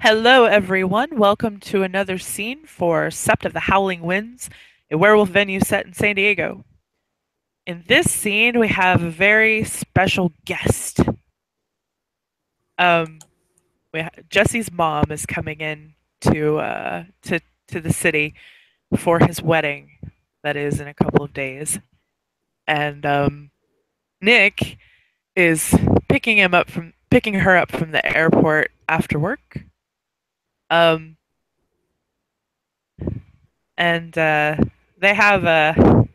Hello, everyone. Welcome to another scene for Sept of the Howling Winds, a werewolf venue set in San Diego. In this scene, we have a very special guest. Um, Jesse's mom is coming in to the city for his wedding. That is in a couple of days, and Nick is picking her up from the airport after work. Um, and They have a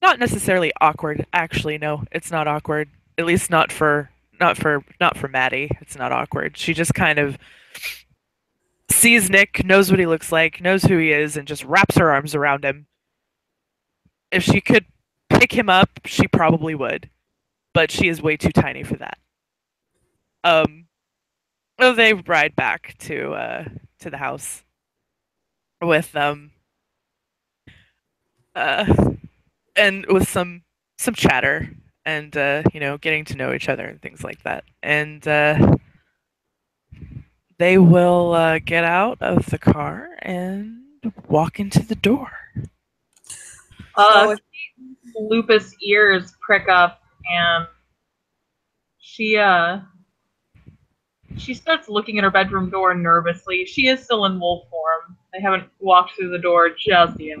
not necessarily awkward. Actually, no, it's not awkward. At least not for Maddie. It's not awkward. She just kind of sees Nick, knows what he looks like, knows who he is, and just wraps her arms around him. If she could pick him up, she probably would, but she is way too tiny for that. Um, well, they ride back to the house with uh and with some chatter and getting to know each other and things like that. And they will get out of the car and walk into the door. So if Lupus ears prick up, and she she starts looking at her bedroom door nervously. She is still in wolf form. They haven't walked through the door just yet.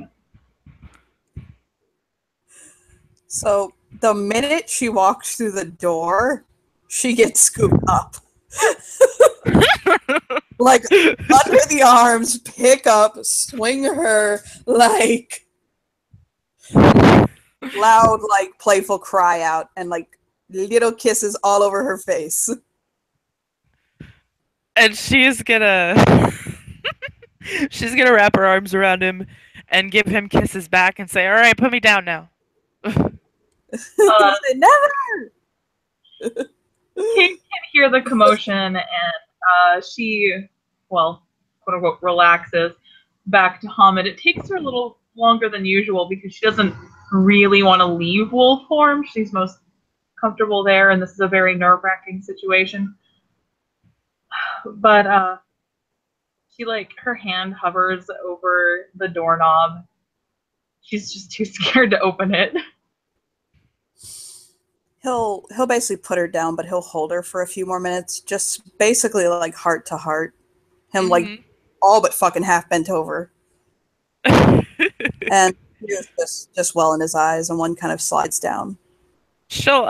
so the minute she walks through the door, she gets scooped up. Like under the arms, pick up, swing her like loud, like playful cry out, and like little kisses all over her face. And she's gonna wrap her arms around him and give him kisses back and say, "All right, put me down now." Never. Kate can hear the commotion, and she, well, quote unquote, relaxes back to Hamid. It takes her a little longer than usual because she doesn't really want to leave wolf form. She's most comfortable there, and this is a very nerve-wracking situation. But she, like, her hand hovers over the doorknob. She's just too scared to open it. He'll basically put her down, but he'll hold her for a few more minutes, just basically like heart to heart. Him like all but fucking half bent over. And just well in his eyes, and one kind of slides down. She'll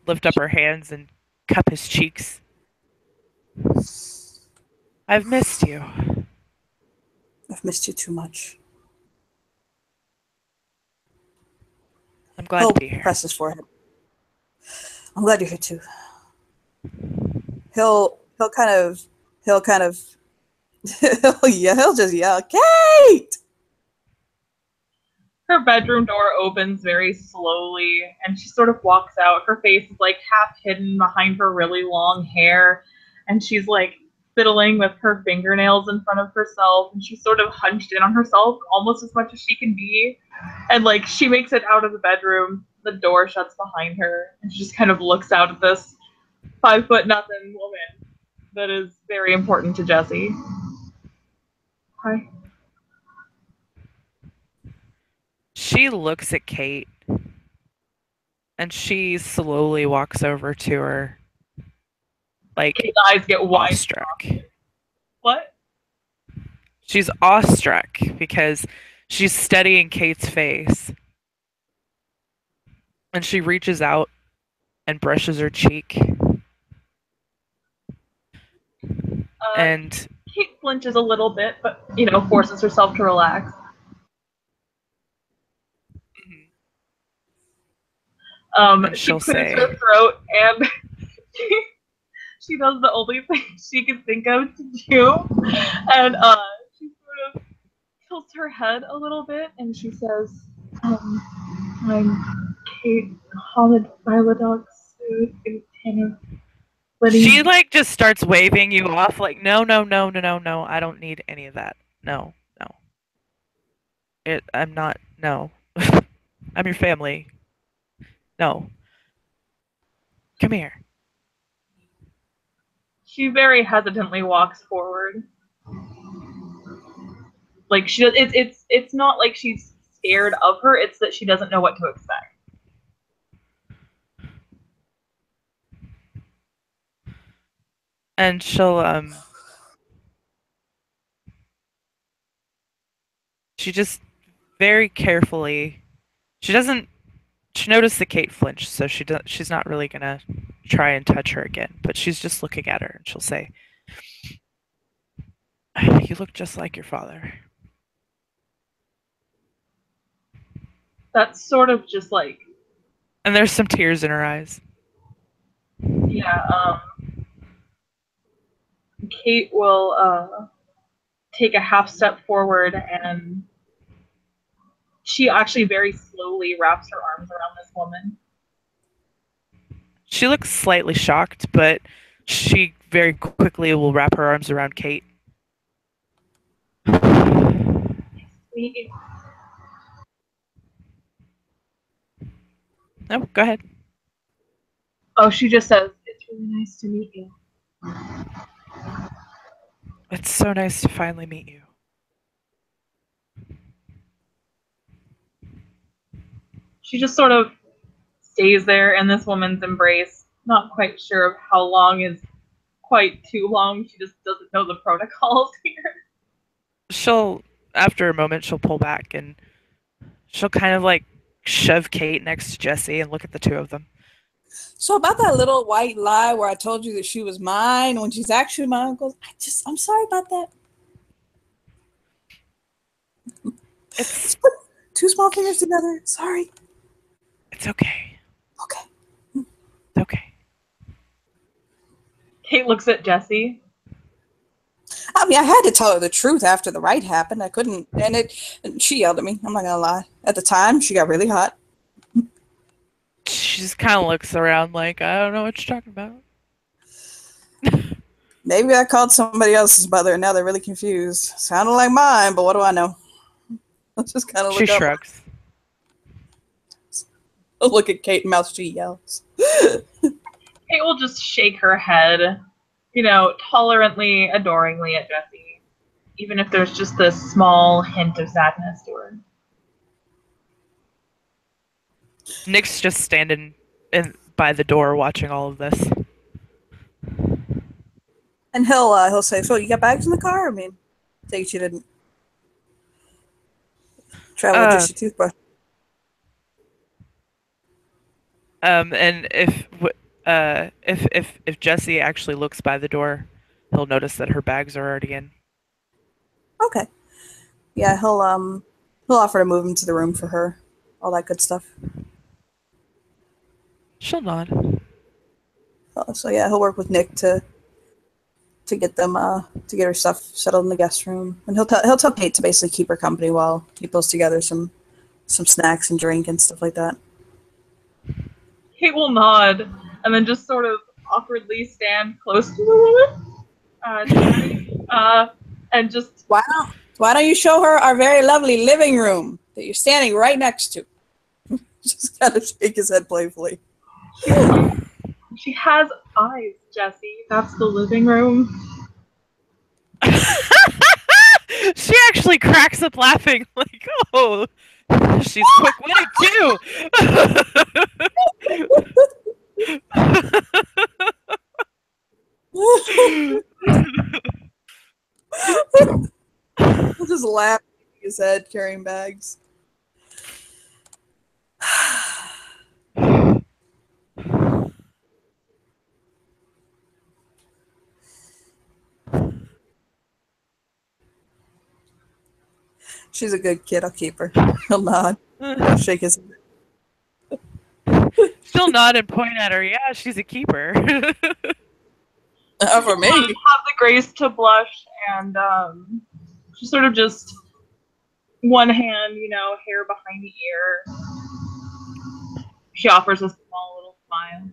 lift up her hands and cup his cheeks. I've missed you. I've missed you too much. I'm glad to be here. Press his forehead. I'm glad you're here too. He'll kind of he'll just yell, Kate! Her bedroom door opens very slowly, and she sort of walks out. Her face is like half hidden behind her really long hair, and she's like fiddling with her fingernails in front of herself, and she's sort of hunched in on herself almost as much as she can be. And like she makes it out of the bedroom, the door shuts behind her, and she just kind of looks out at this 5 foot nothing woman that is very important to Jesse. Hi. She looks at Kate and she slowly walks over to her, like Kate's eyes get wide. awestruck. What? She's awestruck because she's studying Kate's face. And she reaches out and brushes her cheek. And Kate flinches a little bit, but forces herself to relax. She clears her throat, and she does the only thing she can think of to do, and she sort of tilts her head a little bit, and she says, "I'm Kate Hamid Viladog Tanner." She like just starts waving you off, like, no, no, no, no, no, no. I don't need any of that. No, no. I'm not. No, I'm your family. No. Come here. She very hesitantly walks forward. Like it's not like she's scared of her, it's that she doesn't know what to expect. And she just very carefully, she noticed that Kate flinched, so she's not really gonna try and touch her again, but she's just looking at her and she'll say, "You look just like your father." That's sort of just like, and there's some tears in her eyes. Yeah, Kate will take a half step forward, and she actually very slowly wraps her arms around this woman. She looks slightly shocked, but she very quickly will wrap her arms around Kate. No, go ahead. Oh, she just says, "It's really nice to meet you." It's so nice to finally meet you. She just sort of stays there in this woman's embrace, not quite sure of how long is quite too long. She just doesn't know the protocols here. After a moment, she'll pull back and she'll kind of like shove Kate next to Jesse and look at the two of them. So about that little white lie where I told you that she was mine when she's actually my uncle's, I'm sorry about that. It's two small fingers together. Sorry. It's okay. Okay. It's okay. Kate looks at Jesse. I mean, I had to tell her the truth after the ride happened. I couldn't, and she yelled at me. I'm not gonna lie. At the time, she got really hot. She just kind of looks around like, I don't know what you're talking about. Maybe I called somebody else's mother, and now they're really confused. Sounded like mine, but what do I know? Let's just kind of look. She shrugs. Look at Kate mouth. She yells. Kate will just shake her head, tolerantly, adoringly at Jesse, even if there's just this small hint of sadness to her. Nick's just standing by the door watching all of this. And he'll say, "So you got bags in the car?" I mean, take it you didn't. Travel with just your toothbrush. And if Jesse actually looks by the door, he'll notice that her bags are already in. Okay. Yeah, he'll offer to move him to the room for her. All that good stuff. She'll nod. So yeah, he'll work with Nick to get them to get her stuff settled in the guest room, and he'll tell Kate to basically keep her company while he pulls together some snacks and drink and stuff like that. Kate will nod and then just sort of awkwardly stand close to the woman, and just why don't you show her our very lovely living room that you're standing right next to? Just kind of shake his head playfully. She has eyes, Jesse. That's the living room. She actually cracks up laughing, like, oh, she's quick-witted too. He'll just laugh, his head, carrying bags. She's a good kid. I'll keep her. He'll nod. He'll shake his head. She'll nod and point at her. Yeah, she's a keeper. For me. Have the grace to blush, and she sort of just one hand, hair behind the ear. She offers a small little smile.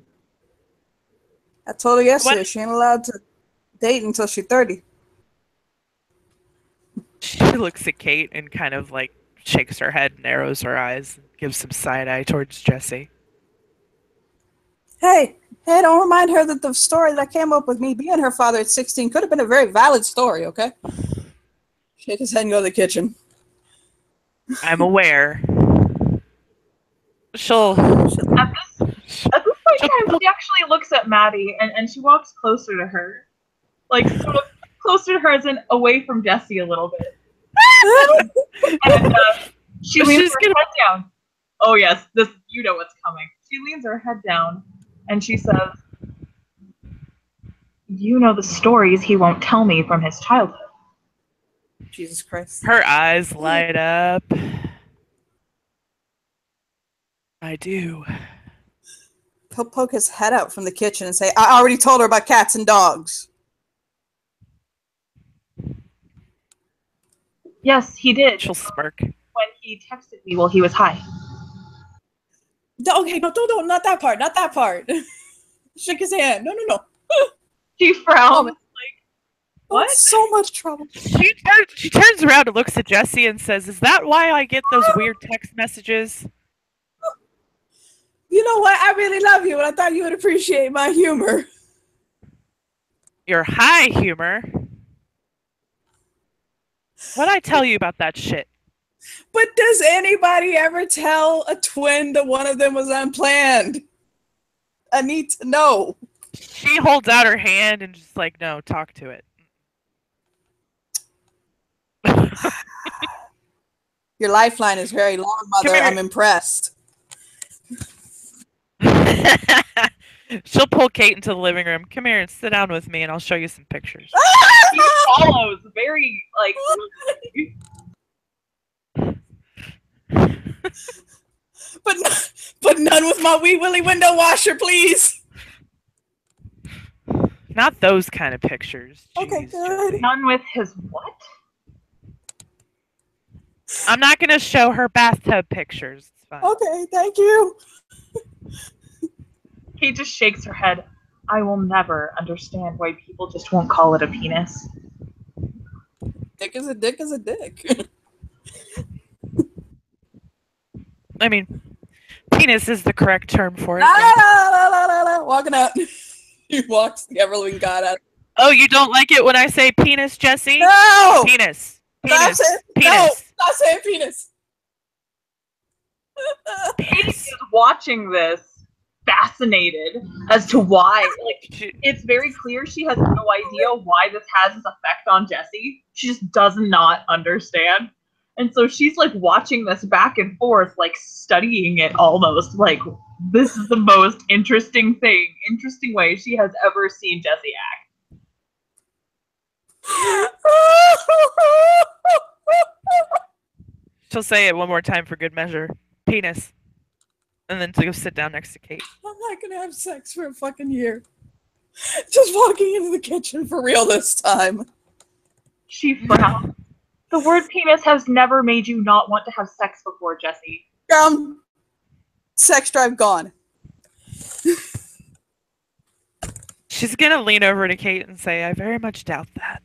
I told her yesterday she ain't allowed to date until she's 30. She looks at Kate and kind of like shakes her head, narrows her eyes, and gives some side eye towards Jesse. Hey, Hey, don't remind her that the story that I came up with me being her father at 16 could have been a very valid story, okay? Shake his head and go to the kitchen. I'm aware. She'll At this point in time, she actually looks at Maddie and she walks closer to her. Like, sort of closer to her as in away from Jessie a little bit. And she leans her head down. Oh yes, this, you know what's coming. She leans her head down and she says, "You know the stories he won't tell me from his childhood." Jesus Christ. Her eyes light up. I do. He'll poke his head out from the kitchen and say, I already told her about cats and dogs. Yes, he did. She'll smirk. When he texted me while he was high. Okay, no, not that part, not that part. Shake his hand. No. She frowns. Like, what? So much trouble. She turns around and looks at Jessie and says, "Is that why I get those weird text messages?" You know what? I really love you, and I thought you would appreciate my humor. Your high humor? What'd I tell you about that shit? But does anybody ever tell a twin that one of them was unplanned? I need to know. She holds out her hand and just like, no, talk to it. Your lifeline is very long, Mother. I'm impressed. She'll pull Kate into the living room. Come here and sit down with me and I'll show you some pictures. He follows very, like... but none with my wee willy window washer, please. Not those kind of pictures. Okay, Jeez, good. None with his what? I'm not going to show her bathtub pictures. It's fine. Okay, thank you. Kate just shakes her head. I will never understand why people just won't call it a penis. Dick is a dick is a dick. I mean, penis is the correct term for it. Walking out. He walks the ever-living God out. Oh, you don't like it when I say penis, Jessie? No! Penis. Stop saying, penis. No! Stop saying penis. Kate is watching this, fascinated as to why. Like, it's very clear she has no idea why this has this effect on Jessie. She just does not understand. And so she's like watching this back and forth, like studying it almost. Like, this is the most interesting way she has ever seen Jessie act. She'll say it one more time for good measure. Penis. And then to go sit down next to Kate. I'm not gonna have sex for a fucking year. Just walking into the kitchen for real this time. She frowns. The word penis has never made you not want to have sex before, Jessie. Sex drive gone. She's gonna lean over to Kate and say, I very much doubt that.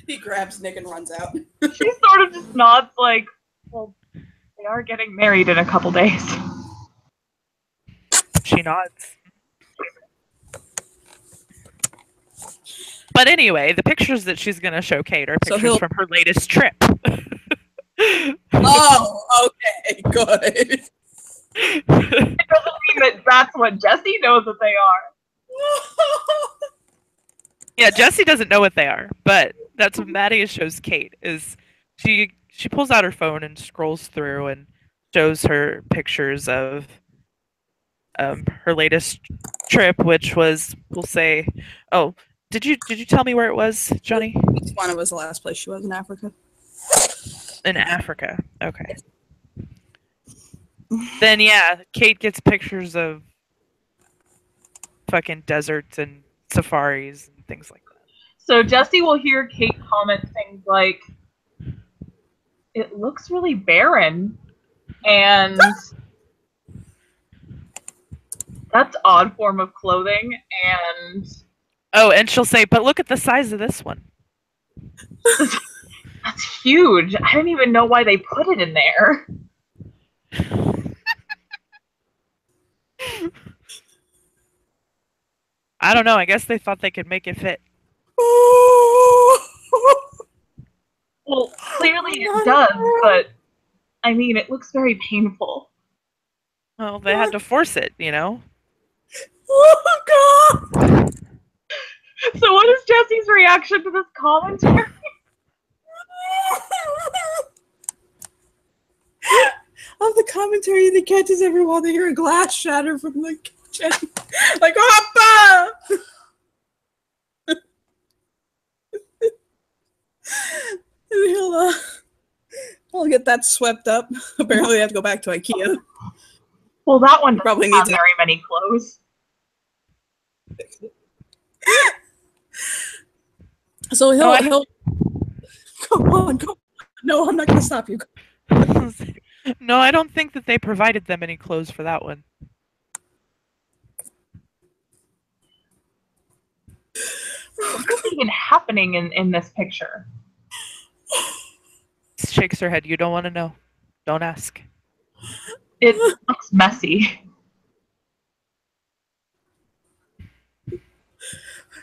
He grabs Nick and runs out. She sort of just nods like, well, they are getting married in a couple days. She nods. But anyway, the pictures that she's going to show Kate are pictures from her latest trip. Oh, okay, good. It doesn't mean that that's what Jessie knows that they are. Yeah, Jessie doesn't know what they are, but that's what Maddie shows Kate. Is she pulls out her phone and scrolls through and shows her pictures of her latest trip, which was, we'll say, oh, did you tell me where it was, Johnny? Botswana was the last place she was in Africa. In Africa, okay. Then yeah, Kate gets pictures of fucking deserts and safaris and things like that. So Jessie will hear Kate comment things like, it looks really barren, and that's odd form of clothing, and... Oh, and she'll say, but look at the size of this one. That's huge. I don't even know why they put it in there. I don't know. I guess they thought they could make it fit. Well, clearly it does, but I mean, it looks very painful. Well, they had to force it, you know? Oh god! So what is Jesse's reaction to this commentary? Of the commentary that catches everyone, they hear a glass shatter from the kitchen. Like, Hoppa! And he'll get that swept up. Apparently, they have to go back to IKEA. Well, that one Probably doesn't have needs very many clothes. So No, I- he'll go on, go on. No, I'm not going to stop you. No, I don't think that they provided them any clothes for that one. What's even happening in this picture? Shakes her head. You don't want to know. Don't ask. It looks messy.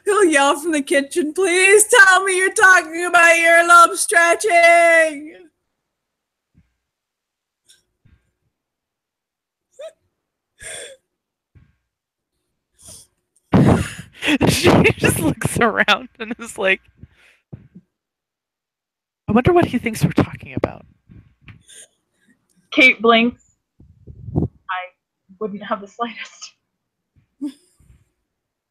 He'll yell from the kitchen, please tell me you're talking about earlobe stretching. She just looks around and is like, I wonder what he thinks we're talking about. Kate blinks. I wouldn't have the slightest.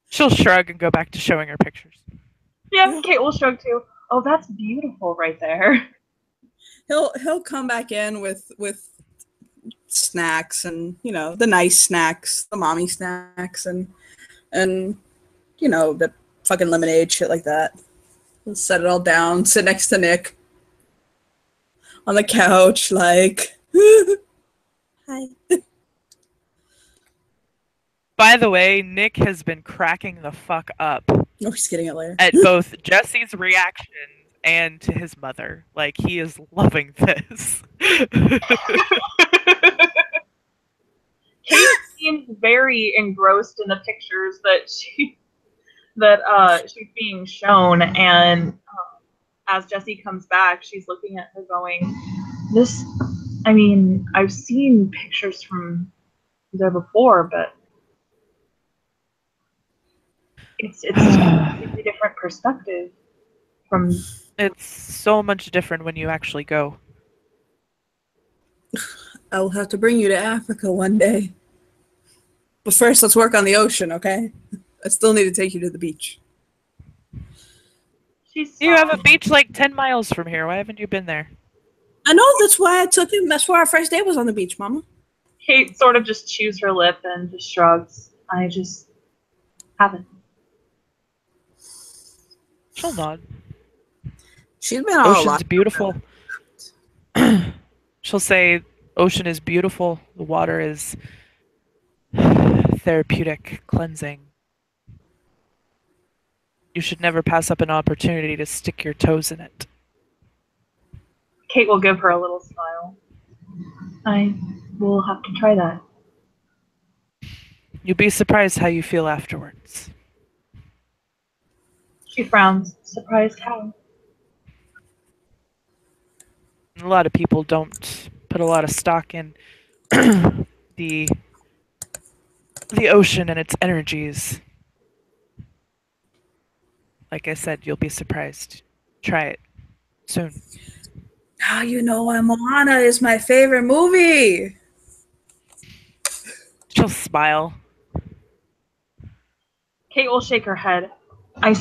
She'll shrug and go back to showing her pictures. Yeah, Kate will shrug too. Oh, that's beautiful right there. He'll come back in with snacks and, you know, the nice snacks, the mommy snacks and you know, the fucking lemonade, shit like that. He'll set it all down, sit next to Nick on the couch, like, hi. By the way, Nick has been cracking the fuck up Oh, he's getting it later. at both Jesse's reactions and to his mother. Like, he is loving this. Kate seems very engrossed in the pictures that she's being shown, and as Jesse comes back, she's looking at her going, "This, I mean, I've seen pictures from there before, but it's a completely different perspective from." It's so much different when you actually go. I'll have to bring you to Africa one day. But first, let's work on the ocean, okay? I still need to take you to the beach. She's You have a beach like 10 miles from here. Why haven't you been there? I know, that's why I took him. That's why our first date was on the beach, Mama. Kate sort of just chews her lip and just shrugs. I just haven't. She'll nod. She's been on a Ocean's lot. beautiful. She'll say, ocean is beautiful. The water is therapeutic, cleansing. You should never pass up an opportunity to stick your toes in it. Kate will give her a little smile. I will have to try that. You'll be surprised how you feel afterwards. She frowns, surprised how. A lot of people don't put a lot of stock in the ocean and its energies. Like I said, you'll be surprised. Try it soon. Now you know why Moana is my favorite movie. She'll smile. Kate will shake her head. I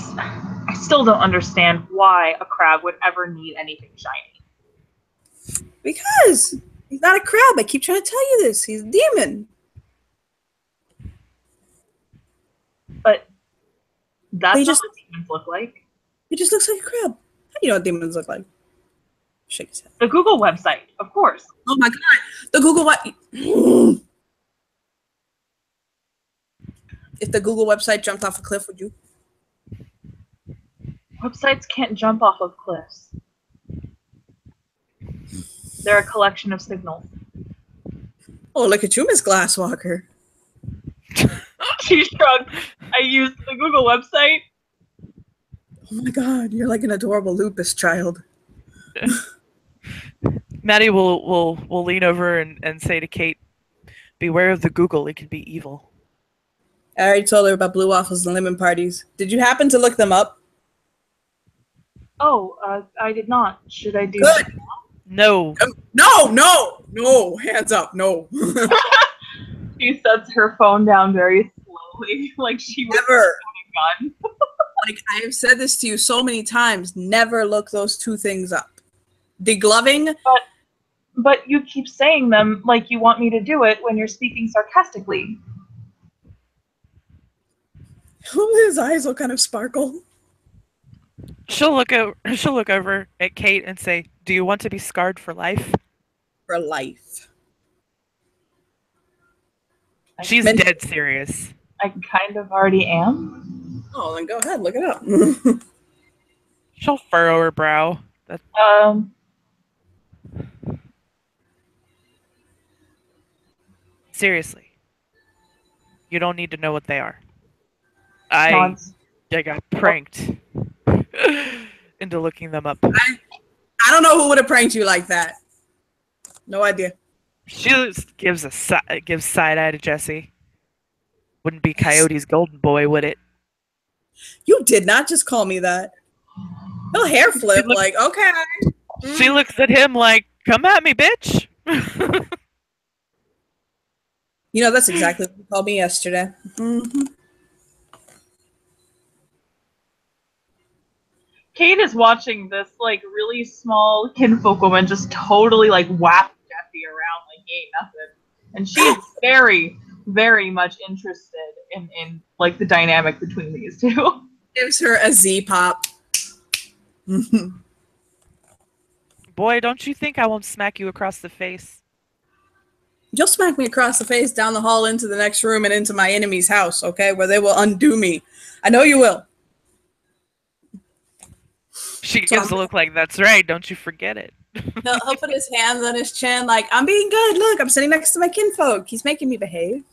still don't understand why a crab would ever need anything shiny. Because he's not a crab. I keep trying to tell you this. He's a demon. But that's He not just- what demons look like. He just looks like a crab. How do you know what demons look like? Shake his head. The Google website, of course. Oh my god. The Google what? If the Google website jumped off a cliff, would you? Websites can't jump off of cliffs. They're a collection of signals. Oh, look at you, Miss Glasswalker. She shrugged. I used the Google website. Oh my god, you're like an adorable lupus child. Maddie will lean over and say to Kate, "Beware of the Google. It can be evil." I already told her about blue waffles and lemon parties. Did you happen to look them up? Oh, I did not. Should I do Good. that? No. No, hands up, no. She sets her phone down very slowly, like she was Never. a gun. Like, I have said this to you so many times, never look those two things up. Degloving, But you keep saying them like you want me to do it when you're speaking sarcastically. his eyes will kind of sparkle. She'll look over at Kate and say, "Do you want to be scarred for life?" For life. She's Men- dead serious. I kind of already am. Oh, then go ahead, look it up. She'll furrow her brow. Seriously. You don't need to know what they are. I got pranked into looking them up. I don't know who would have pranked you like that. No idea. She just gives side eye to Jesse. Wouldn't be Coyote's golden boy, would it? You did not just call me that. No hair flip, like, okay. She looks at him like, "Come at me, bitch." You know, that's exactly what you called me yesterday. Mm-hmm. Kate is watching this like really small kinfolk woman just totally like whap Jesse around like he ain't nothing, and she's very, very much interested in like the dynamic between these two. Gives her a Z pop. Boy, don't you think I won't smack you across the face? You'll smack me across the face, down the hall, into the next room, and into my enemy's house, okay? Where they will undo me. I know you will. She gives a look like, "That's right, don't you forget it." He'll put his hands on his chin like, I'm being good. Look, I'm sitting next to my kinfolk. He's making me behave.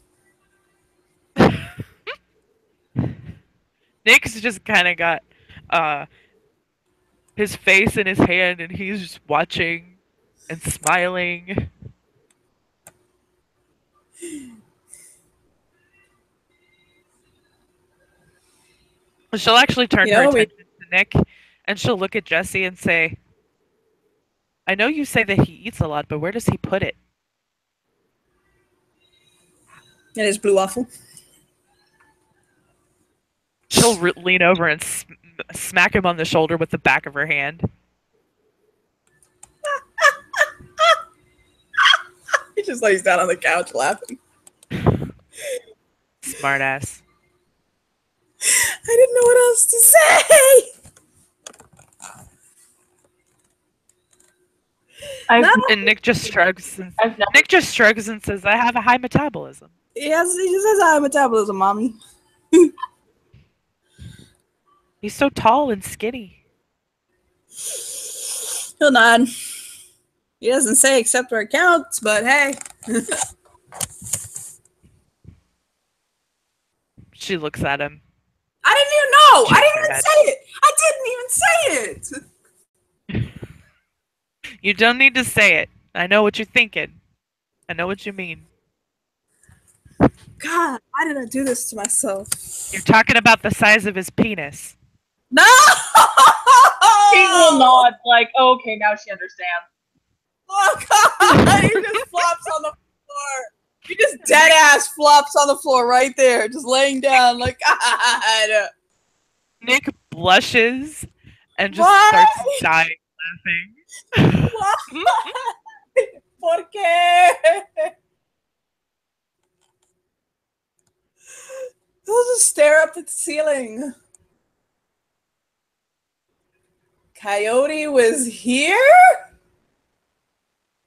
Nick's just kind of got his face in his hand, and he's just watching and smiling. She'll actually turn her attention to Nick, and she'll look at Jesse and say, "I know you say that he eats a lot, but where does he put it?" It is blue waffle. She'll lean over and smack him on the shoulder with the back of her hand. He just lays down on the couch laughing. Smart ass. I didn't know what else to say. And Nick just shrugs. Nick just shrugs and says, "I have a high metabolism." He just has high metabolism, mommy. He's so tall and skinny. He'll nod. He doesn't say except where it counts, but hey. She looks at him. I didn't even know. I didn't even say it. I didn't even say it. You don't need to say it. I know what you're thinking. I know what you mean. God, why did I do this to myself? You're talking about the size of his penis. No! He will nod like, okay, now she understands. Oh, God. He just flops on the floor. He just dead ass flops on the floor right there, just laying down like, God. Nick blushes and just starts dying laughing. ¿Por qué? He'll just stare up at the ceiling. Coyote was here?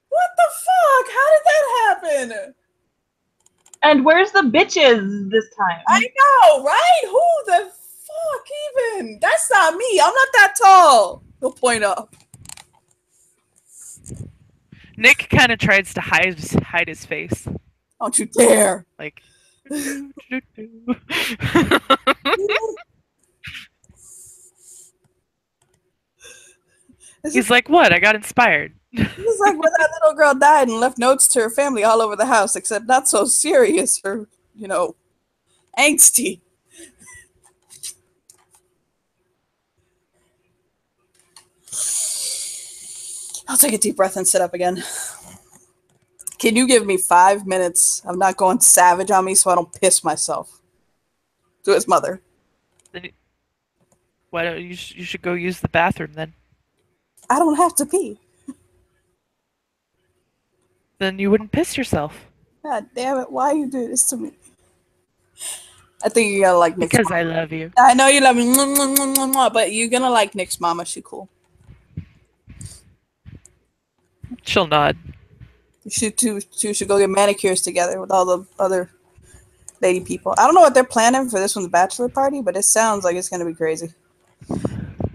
What the fuck? How did that happen? And where's the bitches this time? I know, right? Who the fuck even? That's not me. I'm not that tall. He'll point up. Nick kind of tries to hide his face. Don't you dare. Like, This He's like, what? I got inspired. is like when that little girl died and left notes to her family all over the house, except not so serious or, angsty. I'll take a deep breath and sit up again. Can you give me 5 minutes of not going savage on me so I don't piss myself? To his mother. Why don't you should go use the bathroom then? I don't have to pee. Then you wouldn't piss yourself. God damn it, why you do this to me? I think you're gonna like Nick's Because mama. I love you. I know you love me, but you're gonna like Nick's mama. She cool. She'll nod. You two should go get manicures together with all the other lady people. I don't know what they're planning for this one's bachelor party, but it sounds like it's gonna be crazy. I'm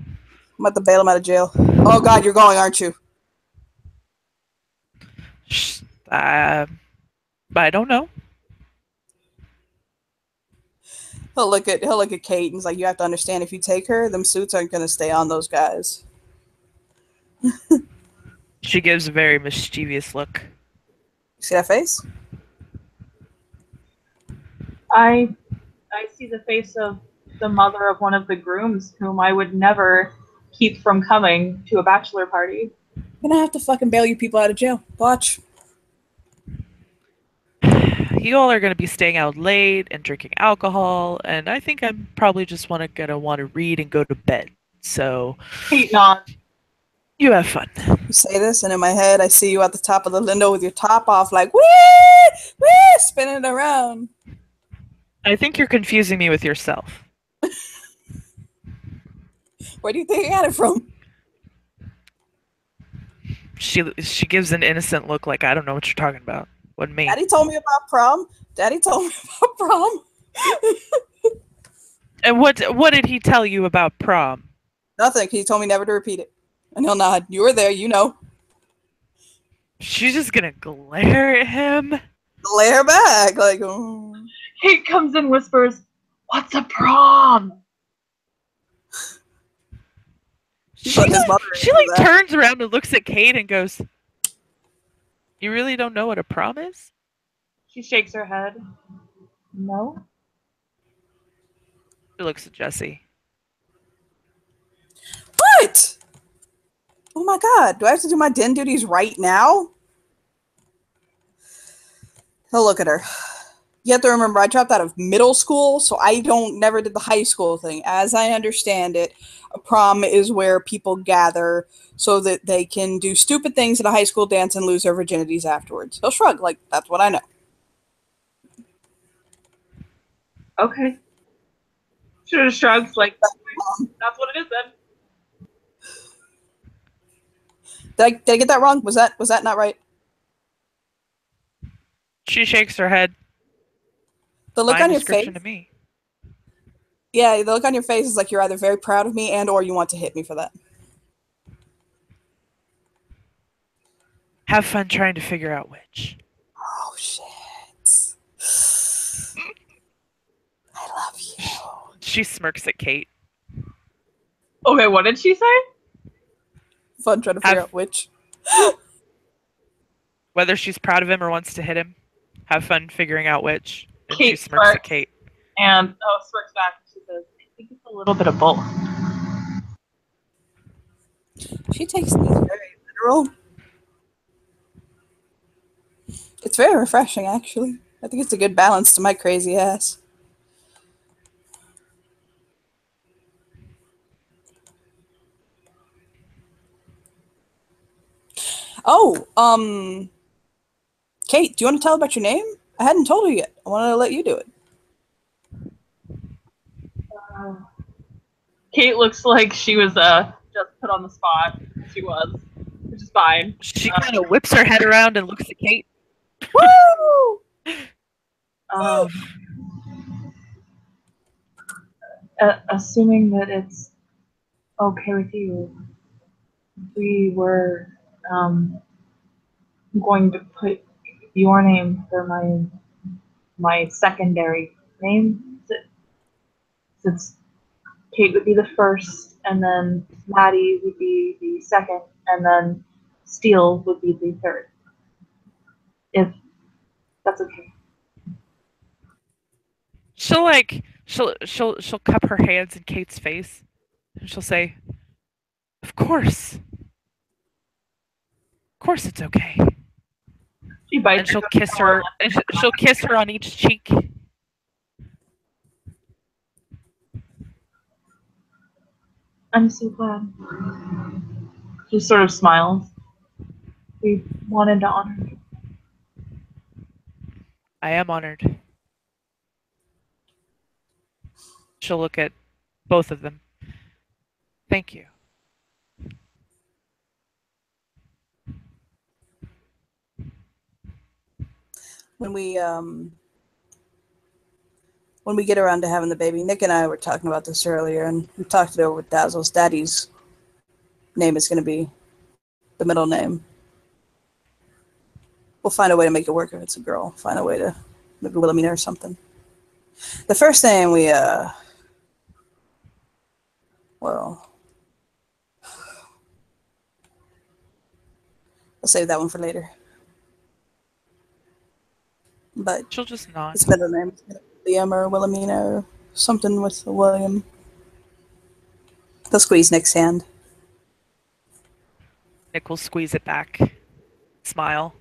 about to bail him out of jail. Oh God, you're going, aren't you? I don't know. He'll look at Kate and he's like, you have to understand, if you take her, them suits aren't gonna stay on those guys. She gives a very mischievous look. See that face? I see the face of the mother of one of the grooms whom I would never keep from coming to a bachelor party. I'm gonna have to fucking bail you people out of jail. Watch. You all are going to be staying out late and drinking alcohol, and I think I'm probably just gonna want to read and go to bed. So, Kate nods. you have fun. You say this, and in my head, I see you at the top of the window with your top off, like, wee, wee, spinning around. I think you're confusing me with yourself. Where do you think I got it from? She gives an innocent look, like I don't know what you're talking about. What me? Daddy told me about prom. Daddy told me about prom. And what did he tell you about prom? Nothing. He told me never to repeat it. And he'll nod. You were there, you know. She's just gonna glare at him. Glare back, like. Mm. Kate comes and whispers, "What's a prom?" She like turns around and looks at Kate and goes, "You really don't know what a prom is?" She shakes her head. No. She looks at Jesse. What? Oh my God. Do I have to do my den duties right now? He'll look at her. You have to remember, I dropped out of middle school, so I never did the high school thing. As I understand it, a prom is where people gather so that they can do stupid things at a high school dance and lose their virginities afterwards. He'll shrug, like, that's what I know. Okay. She just shrugs, like, that's what it is then. Did I get that wrong? Was that not right? She shakes her head. The look Fine on your face. description to me. Yeah, the look on your face is like you're either very proud of me and or you want to hit me for that. Have fun trying to figure out which. Oh shit. I love you. She smirks at Kate. Okay, what did she say? Fun trying to figure out which. Whether she's proud of him or wants to hit him. Have fun figuring out which. And Kate she smirks at smirks. Kate. And smirks back. She says, "I think it's a little bit of both." She takes these very literal. It's very refreshing, actually. I think it's a good balance to my crazy ass. Oh, Kate, do you want to tell about your name? I hadn't told her yet. I wanted to let you do it. Kate looks like she was just put on the spot. She was, which is fine. She kind of whips her head around and looks at Kate. Woo! Assuming that it's okay with you, we were going to put your name for my my secondary name. Since Kate would be the first, and then Maddie would be the second, and then Steele would be the third. If that's okay. She'll cup her hands in Kate's face, and she'll say, "Of course it's okay." She bites And she'll kiss her, and she'll kiss her on each cheek. I'm so glad. She sort of smiles. We wanted to honor you. I am honored. She'll look at both of them. Thank you. When we get around to having the baby, Nick and I were talking about this earlier, and we talked it over with Dazzle's. Daddy's name is going to be the middle name. We'll find a way to make it work if it's a girl. Find a way to maybe Wilhelmina or something. The first name we well, I'll save that one for later. But She'll just nod. his middle name is going to be Liam or Wilhelmina or something with William. They'll squeeze Nick's hand. Nick will squeeze it back. Smile.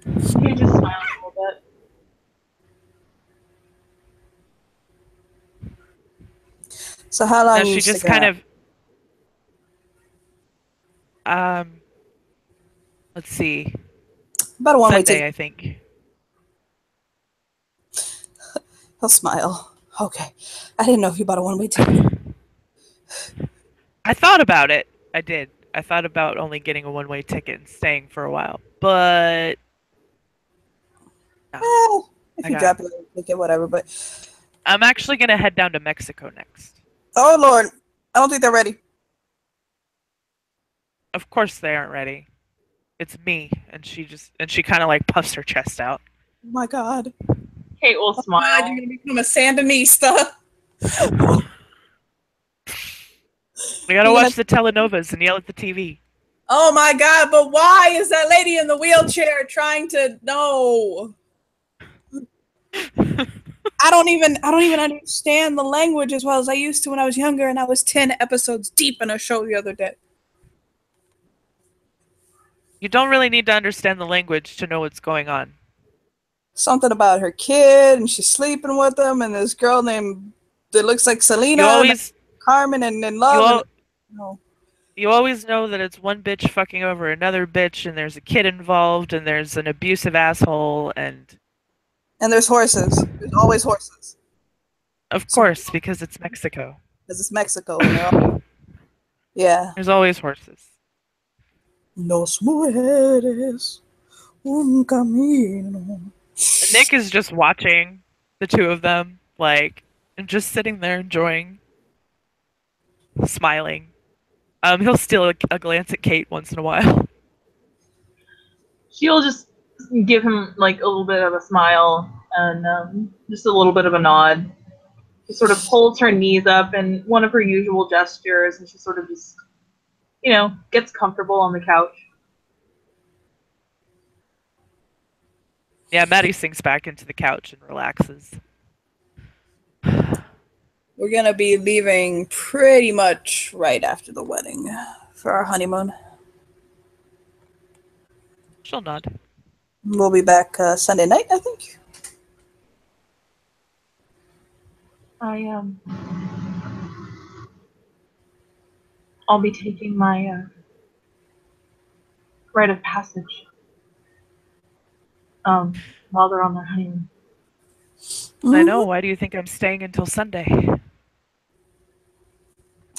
He just smiles a little bit. So how long And you she just sticking kind out? of let's see. About a one-way Sunday, ticket. I think. He'll smile. Okay. I didn't know if you bought a one-way ticket. I thought about it. I did. I thought about only getting a one-way ticket and staying for a while. But no. Well, if I you got drop it, ticket, whatever. But I'm actually going to head down to Mexico next. oh Lord, I don't think they're ready. Of course they aren't ready. It's me. And she kind of like puffs her chest out. Oh my God. Kate will God, smile. you're gonna become a Sandinista. We gotta You're watch the telenovas and yell at the TV. Oh my God! But why is that lady in the wheelchair trying to? No. I don't even understand the language as well as I used to when I was younger, and I was 10 episodes deep in a show the other day. You don't really need to understand the language to know what's going on. Something about her kid, and she's sleeping with him, and this girl named that looks like Selena, You always Carmen, and in love. No. you always know that it's one bitch fucking over another bitch, and there's a kid involved, and there's an abusive asshole, and there's horses. There's always horses. of course, because it's Mexico. Because it's Mexico. You know? Yeah. There's always horses. Nos mujeres un camino. Nick is just watching the two of them, like, and just sitting there enjoying, smiling. He'll steal a glance at Kate once in a while. She'll just give him like a little bit of a smile and just a little bit of a nod. She sort of holds her knees up in one of her usual gestures, and she sort of just, gets comfortable on the couch. Yeah, Maddie sinks back into the couch and relaxes. We're going to be leaving pretty much right after the wedding for our honeymoon. She'll nod. We'll be back Sunday night, I think. I'll be taking my rite of passage while they're on their honeymoon. I know. Why do you think I'm staying until Sunday?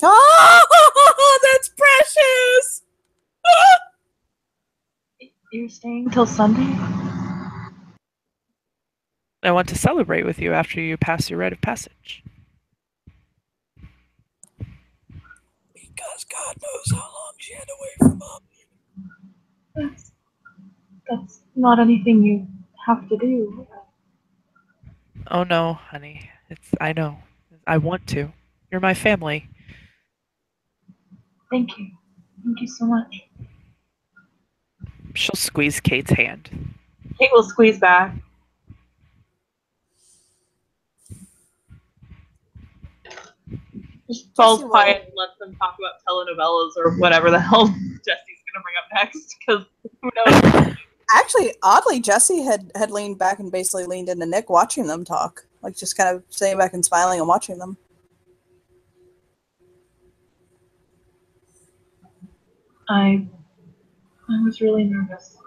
Oh, that's precious! You're staying till Sunday? I want to celebrate with you after you pass your rite of passage. because God knows how long she had away from Mom. That's not anything you have to do. Oh no, honey. I know. I want to. You're my family. Thank you. Thank you so much. She'll squeeze Kate's hand. Kate will squeeze back. Just falls quiet and lets them talk about telenovelas or whatever the hell Jesse's gonna bring up next, because who knows. Actually, oddly, Jesse had leaned back and basically leaned into Nick watching them talk. Like, just kind of sitting back and smiling and watching them. I was really nervous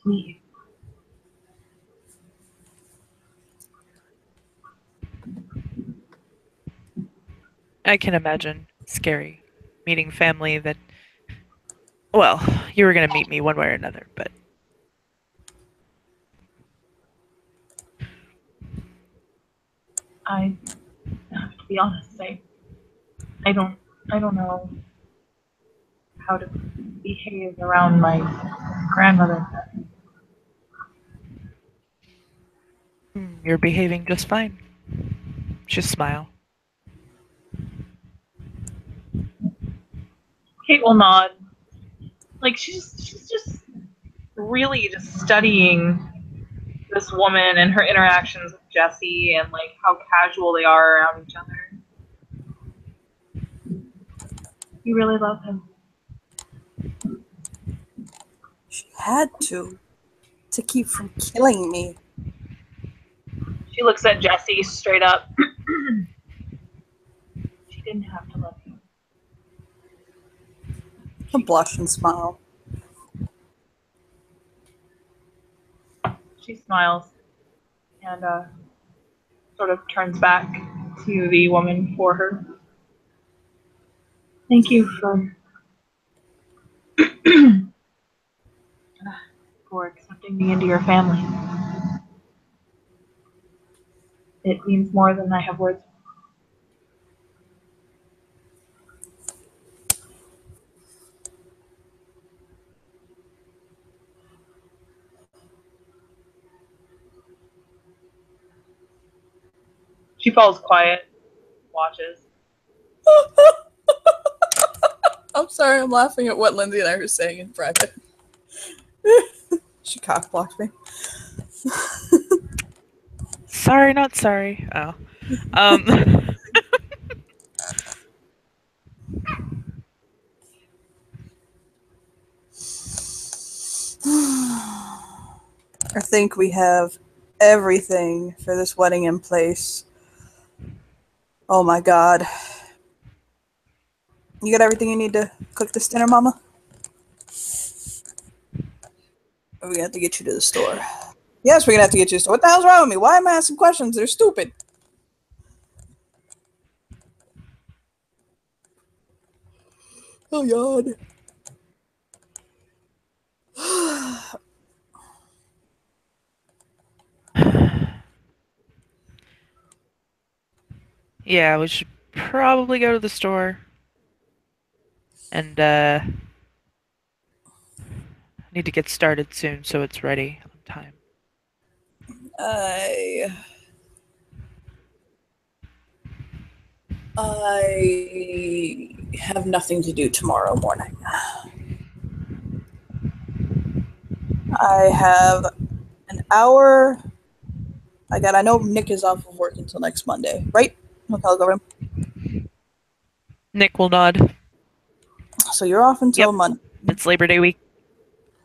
to meet you. I can imagine. Scary. Meeting family that... Well, you were going to meet me one way or another, but... I have to be honest, I don't know how to behave around my grandmother. You're behaving just fine. Just smile. Kate will nod. Like, she's just really just studying this woman and her interactions with Jesse and like how casual they are around each other. You really love him. She had to keep from killing me. She looks at Jesse straight up. She didn't have to love you. A blush and smile. She smiles and sort of turns back to the woman before her. Thank you for accepting me into your family. It means more than I have words. She falls quiet, watches. I'm sorry, I'm laughing at what Lindsay and I were saying in private. She cock blocked me. Sorry, not sorry. Oh. I think we have everything for this wedding in place. Oh my god. You got everything you need to cook this dinner, Mama? Or are we gonna have to get you to the store? Yes, we're gonna have to get you to the store. What the hell's wrong with me? Why am I asking questions? They're stupid. Oh god. Yeah, we should probably go to the store. And, need to get started soon so it's ready on time. I have nothing to do tomorrow morning. I have an hour. I know Nick is off of work until next Monday, right? Okay, I'll go with him. Nick will nod. So you're off until Monday. It's Labor Day week.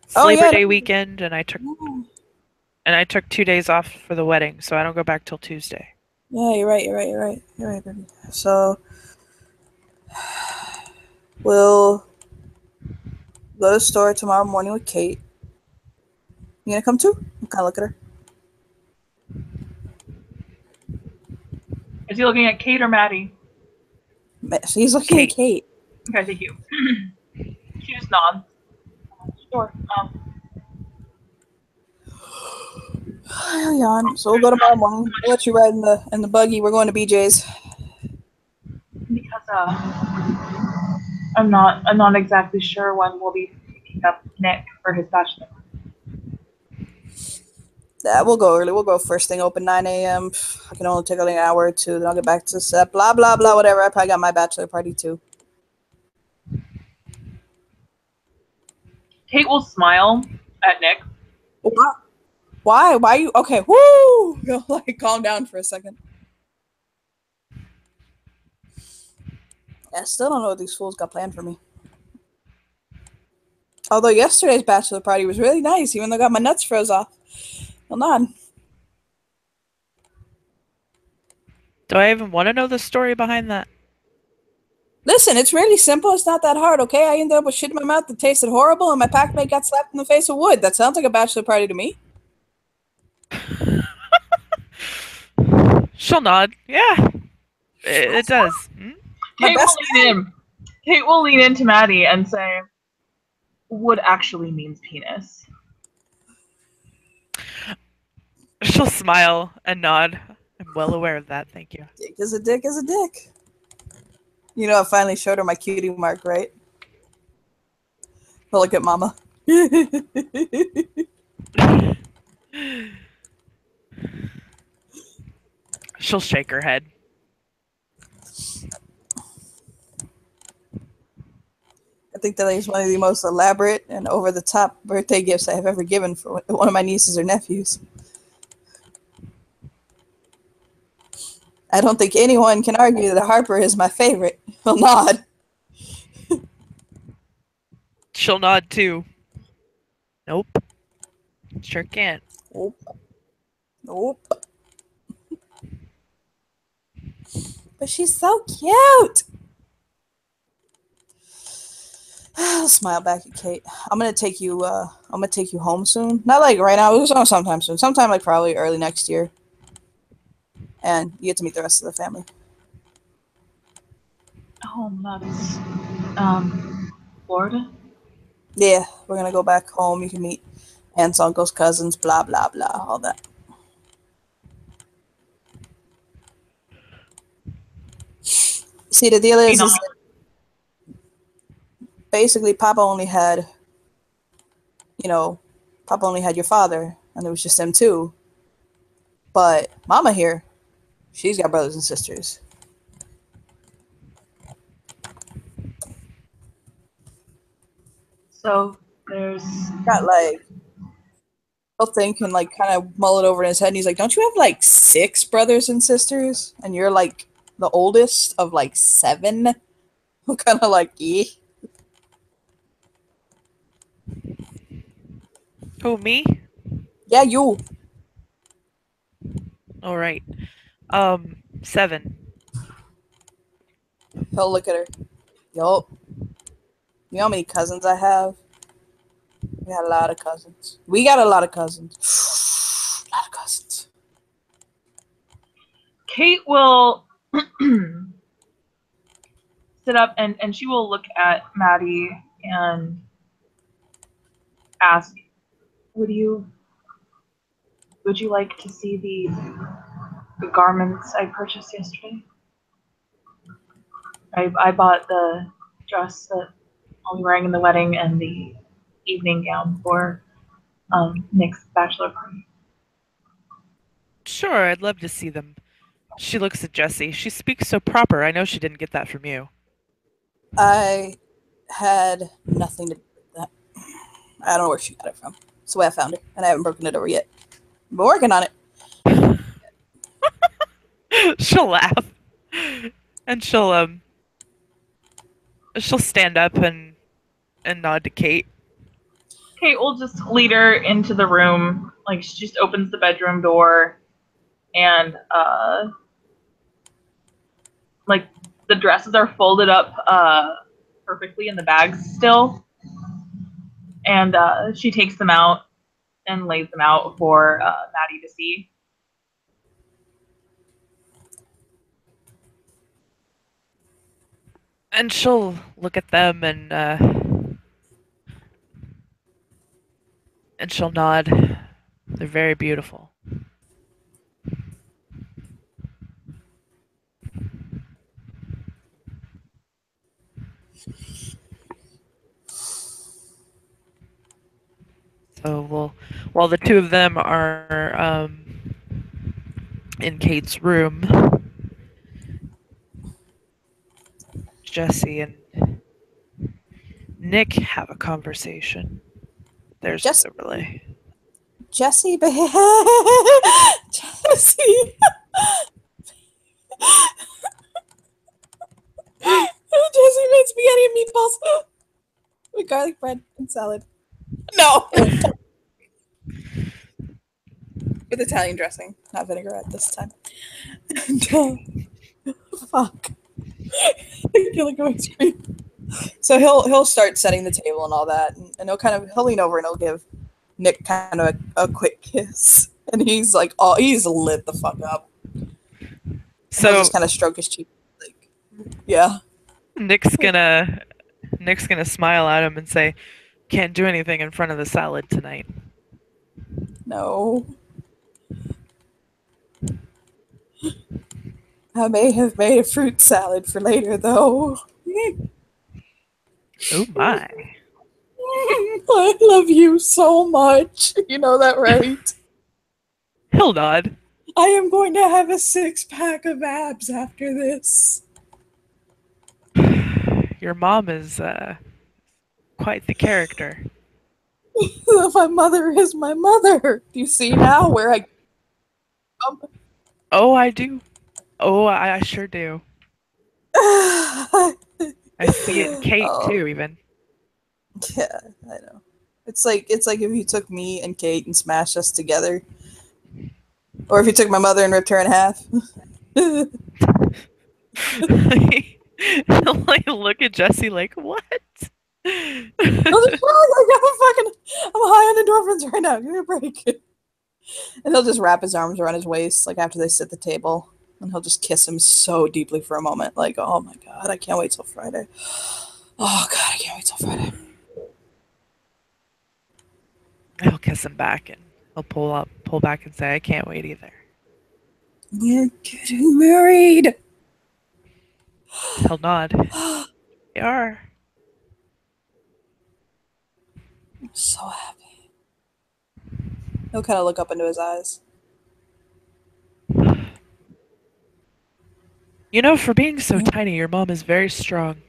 It's Oh, Labor yeah. Day weekend, and I took 2 days off for the wedding, so I don't go back till Tuesday. Yeah, you're right, baby. So we'll go to the store tomorrow morning with Kate. You gonna come too? I'm kind of look at her. Is he looking at Kate or Maddie? He's looking at Kate. Okay, thank you. She just nods. Sure. I'll yawn. So we'll go tomorrow morning. We'll let you ride in the buggy. We're going to BJ's. Because I'm not exactly sure when we'll be picking up Nick for his bachelor. Yeah, we'll go early. We'll go first thing open 9 a.m. I can only take like an hour or two. Then I'll get back to the set. Blah blah blah. Whatever. I probably got my bachelor party too. Kate will smile at Nick. What? Why? Why you? Okay. Woo! Yo, like, calm down for a second. I still don't know what these fools got planned for me. Although yesterday's bachelor party was really nice, even though I got my nuts froze off. Hold on. Do I even want to know the story behind that? Listen, it's really simple. It's not that hard, okay? I ended up with shit in my mouth that tasted horrible, and my packmate got slapped in the face with wood. That sounds like a bachelor party to me. She'll nod. Yeah, it does. Hmm? My Kate will best lean in. Kate will lean into Maddie and say, "Wood actually means penis." She'll smile and nod. I'm well aware of that. Thank you. dick is a dick is a dick. You know, I finally showed her my cutie mark, right? But look at mama. She'll shake her head. I think that is one of the most elaborate and over-the-top birthday gifts I have ever given for one of my nieces or nephews. I don't think anyone can argue that Harper is my favorite. Well, nod. She'll nod too. Nope. Sure can't. Nope. Nope. But she's so cute. I'll smile back at Kate. I'm gonna take you home soon. Not like right now, it was sometime soon. Sometime like probably early next year. And you get to meet the rest of the family. Oh, that's Florida. Yeah, we're gonna go back home. You can meet aunts, uncles, cousins, blah blah blah, all that. See, the deal is that basically Papa only had, Papa only had your father, and there was just them two. But Mama here, she's got brothers and sisters. So there's Got like, he'll think and like kind of mull it over in his head, and he's like, "Don't you have like 6 brothers and sisters? And you're like the oldest of like 7?" I'm kind of like, "Yeah." Who, me? Yeah, you. All right. 7. He'll look at her. Yup. You know how many cousins I have? We got a lot of cousins. We got a lot of cousins. A lot of cousins. Kate will sit up and she will look at Maddie and ask, Would you like to see the garments I purchased yesterday? I bought the dress that I'll be wearing in the wedding and the evening gown for Nick's bachelor party. Sure, I'd love to see them. She looks at Jessie. She speaks so proper. I know she didn't get that from you. I had nothing to do with that. I don't know where she got it from. It's the way I found it, and I haven't broken it over yet. I'm working on it. She'll laugh. And she'll stand up and nod to Kate. Kate will just lead her into the room. Like, she just opens the bedroom door and like the dresses are folded up perfectly in the bags still. And she takes them out and lays them out for Maddie to see. And she'll look at them and she'll nod. They're very beautiful. So while the two of them are in Kate's room, Jesse and Nick have a conversation. There's Jesse, the relay. Jesse, Jesse. Jesse made spaghetti and meatballs with garlic bread and salad. No. With Italian dressing, not vinaigrette this time. Fuck. I feel like I'm screaming. So he'll start setting the table and all that, and he'll lean over and he'll give Nick kind of a quick kiss, and he's like, oh, he's lit the fuck up. And he'll So just kind of stroke his cheek, like, yeah. Nick's gonna smile at him and say, "Can't do anything in front of the salad tonight." No. I may have made a fruit salad for later, though. Oh my. I love you so much. You know that, right? He'll nod. I am going to have a 6-pack of abs after this. Your mom is quite the character. My mother is my mother. Do you see now where I... Oh, I do. Oh, I sure do. I see it in Kate Oh. too, even. Yeah, I know. It's like if you took me and Kate and smashed us together, or if you took my mother and ripped her in half. He'll like look at Jesse like, what? I'm high on endorphins right now. Give me a break. And he'll just wrap his arms around his waist, like after they sit at the table, and he'll just kiss him so deeply for a moment, like, oh my god, I can't wait till Friday. Oh god, I can't wait till Friday. He'll kiss him back and he'll pull back and say, I can't wait either. We're getting married. He'll nod. They are. I'm so happy. He'll kind of look up into his eyes. You know, for being so tiny, your mom is very strong.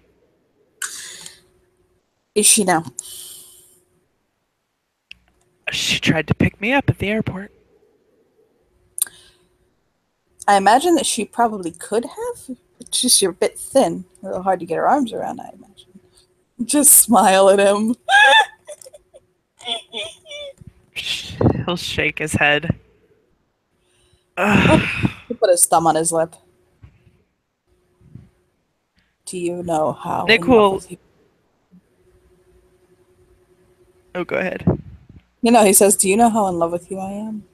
Is she now? She tried to pick me up at the airport. I imagine that she probably could have. It's just you're a bit thin. A little hard to get her arms around, I imagine. Just smile at him. He'll shake his head. He'll put his thumb on his lip. Do you know how? Nick will. Oh, go ahead. You know, he says, do you know how in love with you I am?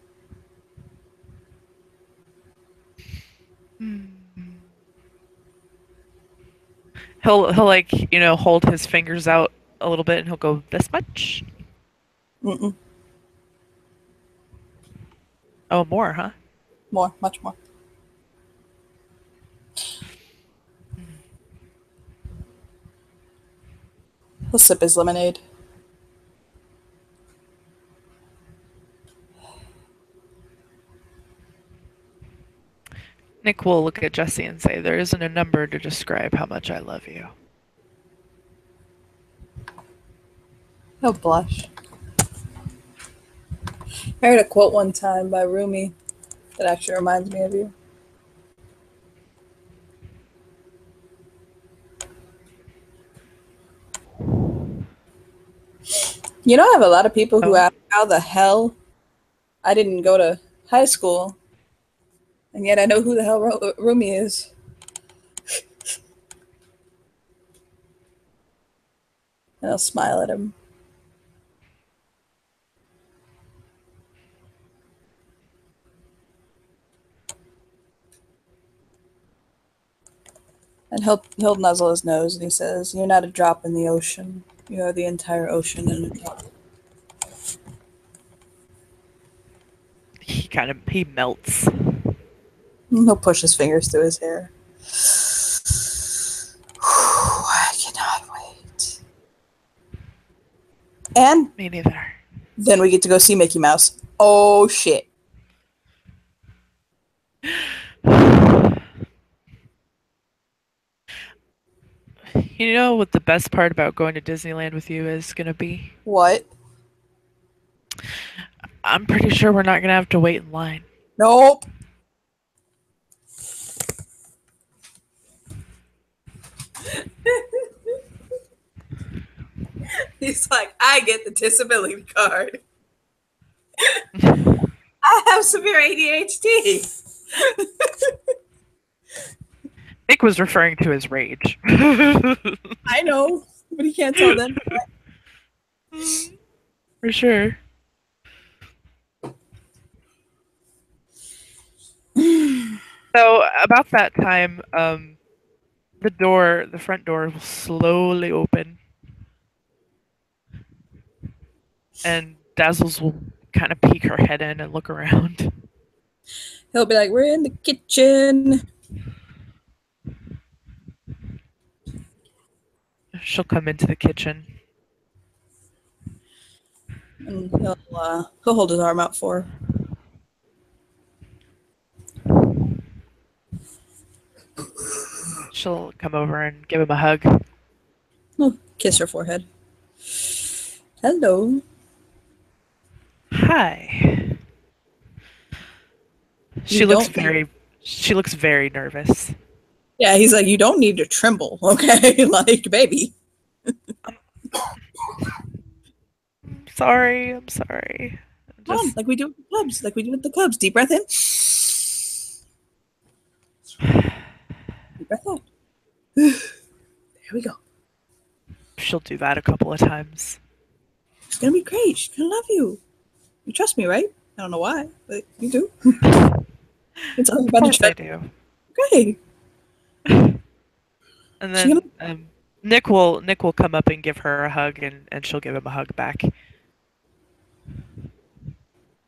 He'll like, you know, hold his fingers out a little bit and he'll go, this much? Mm-mm. Oh, more, huh? More, much more. He'll sip his lemonade. Nick will look at Jesse and say, there isn't a number to describe how much I love you. He'll blush. I heard a quote one time by Rumi that actually reminds me of you. You know, I have a lot of people who ask how the hell I didn't go to high school, and yet I know who the hell Rumi is. And I'll smile at him. And he'll nuzzle his nose and he says, you're not a drop in the ocean. You are the entire ocean in a drop. He melts. And he'll push his fingers through his hair. I cannot wait. And Me neither. Then we get to go see Mickey Mouse. Oh shit. You know what the best part about going to Disneyland with you is gonna be? What? I'm pretty sure we're not gonna have to wait in line. Nope. He's like, I get the disability card. I have severe ADHD. Nick was referring to his rage. I know, but he can't tell them. For sure. So about that time, the front door will slowly open, and Dazzles will kind of peek her head in and look around. He'll be like, we're in the kitchen. She'll come into the kitchen. And he'll hold his arm out for her. She'll come over and give him a hug. He'll kiss her forehead. Hello. Hi. She looks very nervous. Yeah, he's like, you don't need to tremble, okay? Like, baby. I'm sorry. Come on, like we do with the Cubs. Like we do with the Cubs. Deep breath in. Deep breath out. There we go. She'll do that a couple of times. It's gonna be great. She's gonna love you. You trust me, right? I don't know why, but you do. It's all Of about course the I do. Great. And then Nick will come up and give her a hug, and she'll give him a hug back.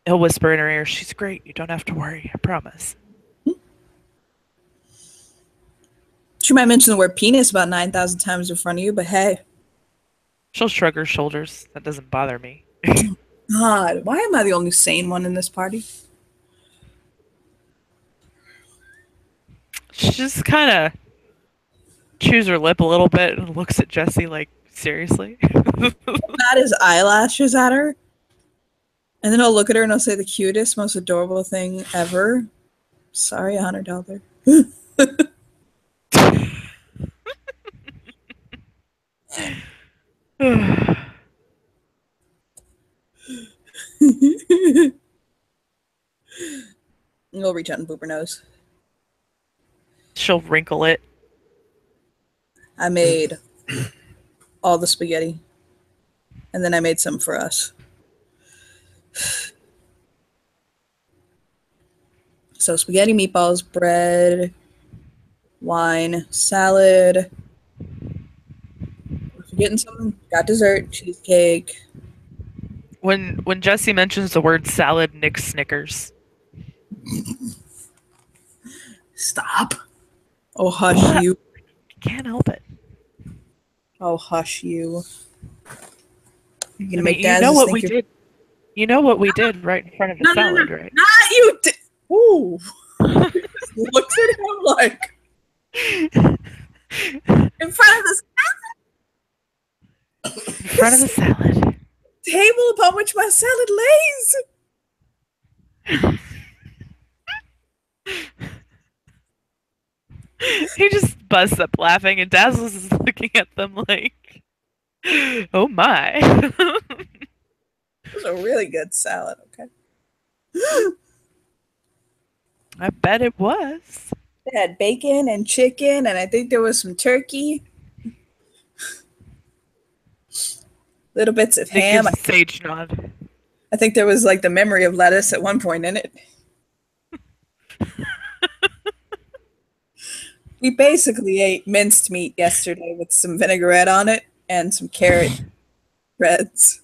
He'll whisper in her ear, "She's great. You don't have to worry. I promise." She might mention the word penis about 9,000 times in front of you, but hey. She'll shrug her shoulders. That doesn't bother me. God, why am I the only sane one in this party? She just kind of chews her lip a little bit and looks at Jessie like, seriously? Not his eyelashes at her. And then he'll look at her and he'll say the cutest, most adorable thing ever. Sorry, $100. He'll reach out and boop her nose. She'll wrinkle it. I made all the spaghetti. And then I made some for us. So spaghetti, meatballs, bread, wine, salad. Forgetting something? Got dessert, cheesecake. When Jessie mentions the word salad, Nick snickers. Stop. Oh, hush you. Can't help it. Oh, hush you. You're gonna I make mean, Daz you know what think we you're- did. You know what we did right in front of the salad, right? Not you. Ooh. Looks at him like in front of this In front of the salad. table upon which my salad lays. He just busts up laughing, and Dazzles is looking at them like, "Oh my!" It was a really good salad. Okay. I bet it was. It had bacon and chicken, and I think there was some turkey. Little bits of Nick ham. gives a sage nod. I think there was like the memory of lettuce at one point in it. We basically ate minced meat yesterday with some vinaigrette on it and some carrot shreds.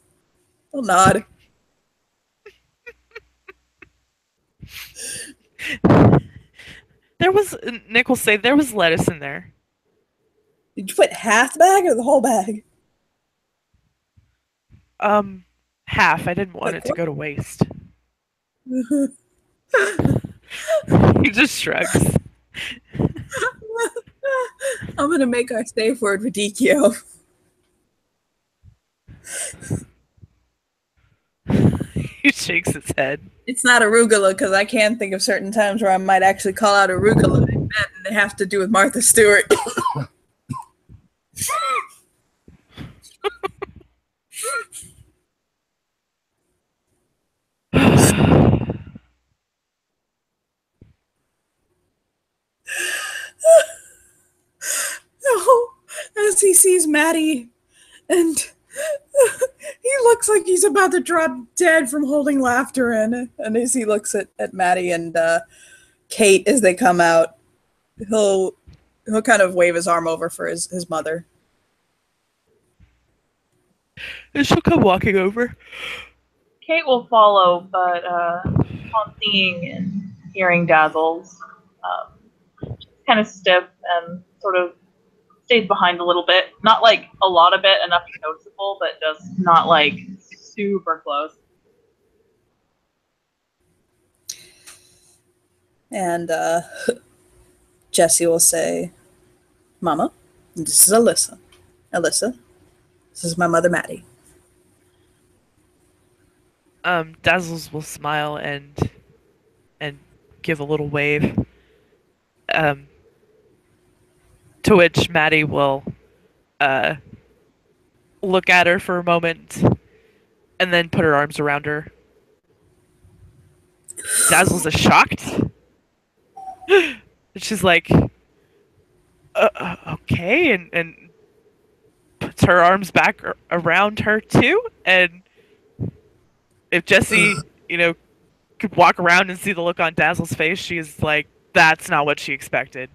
Well, nod. Nick will say there was lettuce in there. Did you put half the bag or the whole bag? half. I didn't want Like it to what? go to waste. He just shrugs. I'm gonna make our safe word Radikio. He shakes his head. It's not arugula because I can think of certain times where I might actually call out arugula in bed, and it has to do with Martha Stewart. As he sees Maddie, and he looks like he's about to drop dead from holding laughter in. And as he looks at Maddie and Kate as they come out, he'll kind of wave his arm over for his mother. And she'll come walking over. Kate will follow, but upon seeing and hearing Dazzles, she's kind of stiff and sort of stays behind a little bit. Not like a lot of it, enough to be noticeable, but just not like super close. And Jesse will say, Mama, this is Alyssa. Alyssa, this is my mother, Maddie. Dazzles will smile and give a little wave. To which Maddie will look at her for a moment and then put her arms around her. Dazzles is shocked. She's like, okay, and puts her arms back around her too. And if Jessie, could walk around and see the look on Dazzle's face, she's like, that's not what she expected.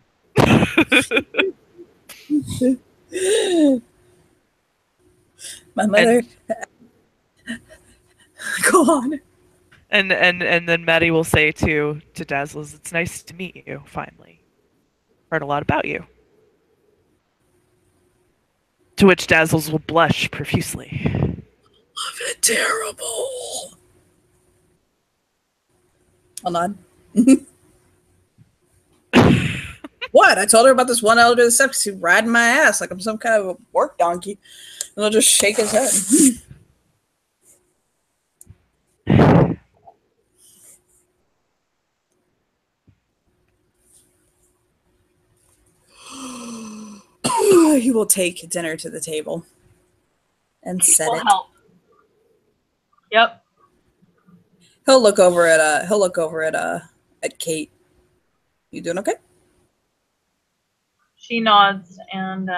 My mother. Go on. And then Maddie will say to Dazzles, it's nice to meet you, finally. Heard a lot about you. To which Dazzles will blush profusely. Love it terrible. I'll nod. What? I told her about this one elder steps. He's riding my ass like I'm some kind of a work donkey. And I'll just shake his head. He will take dinner to the table and set it. Help. Yep. He'll look over at Kate. You doing okay? She nods and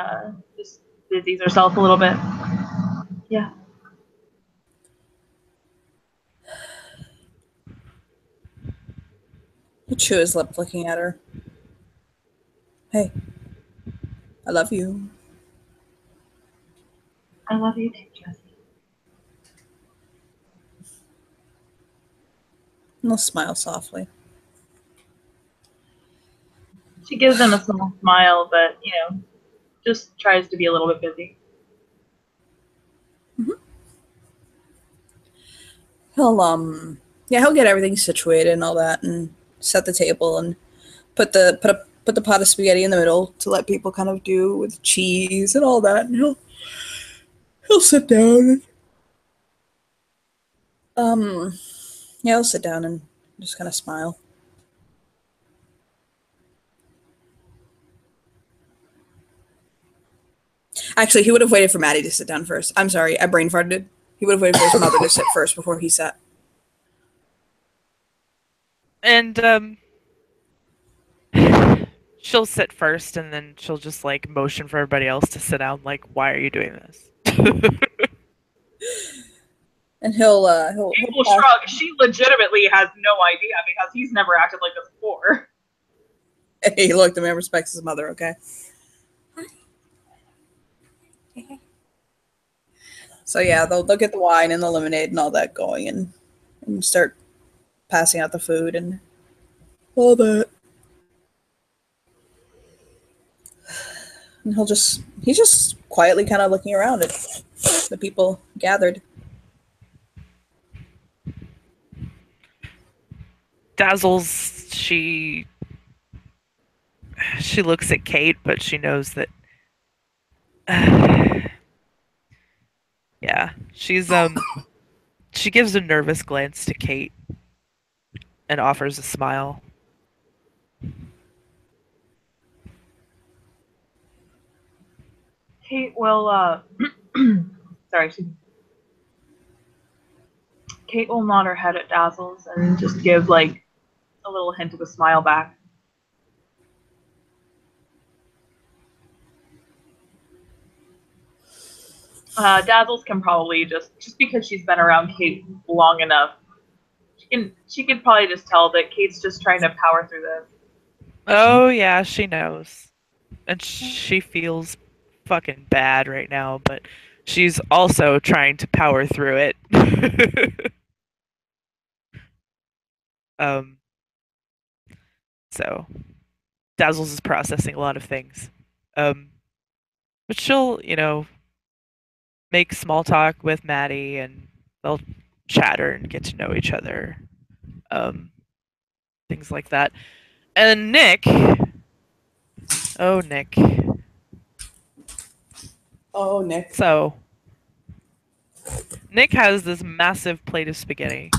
just busies herself a little bit. Yeah. He'll chew his lip looking at her. Hey, I love you. I love you too, Jessie. And he'll smile softly. She gives him a small smile, but, just tries to be a little bit busy. Mm-hmm. He'll get everything situated and all that, and set the table and put the pot of spaghetti in the middle to let people kind of do with cheese and all that, and he'll sit down and he'll sit down and just kind of smile. Actually, he would have waited for Maddie to sit down first. I'm sorry, I brain farted. He would have waited for his mother to sit first before he sat. And she'll sit first, and then she'll just like motion for everybody else to sit down. Like, why are you doing this? And he'll shrug. She legitimately has no idea because he's never acted like this before. Hey, look, the man respects his mother. Okay. So yeah, they'll get the wine and the lemonade and all that going, and start passing out the food and all that. And he's just quietly kind of looking around at the people gathered. Dazzles, she looks at Kate, but she knows that yeah, she gives a nervous glance to Kate and offers a smile. Kate will sorry, Kate will nod her head at Dazzles and just give like a little hint of a smile back. Dazzles can probably just because she's been around Kate long enough, she could probably just tell that Kate's just trying to power through this. Oh yeah, she knows. And she feels fucking bad right now, but she's also trying to power through it. So Dazzles is processing a lot of things. But she'll, make small talk with Maddie and they'll chatter and get to know each other. Things like that. And Nick. Oh, Nick. Oh, Nick. So, Nick has this massive plate of spaghetti.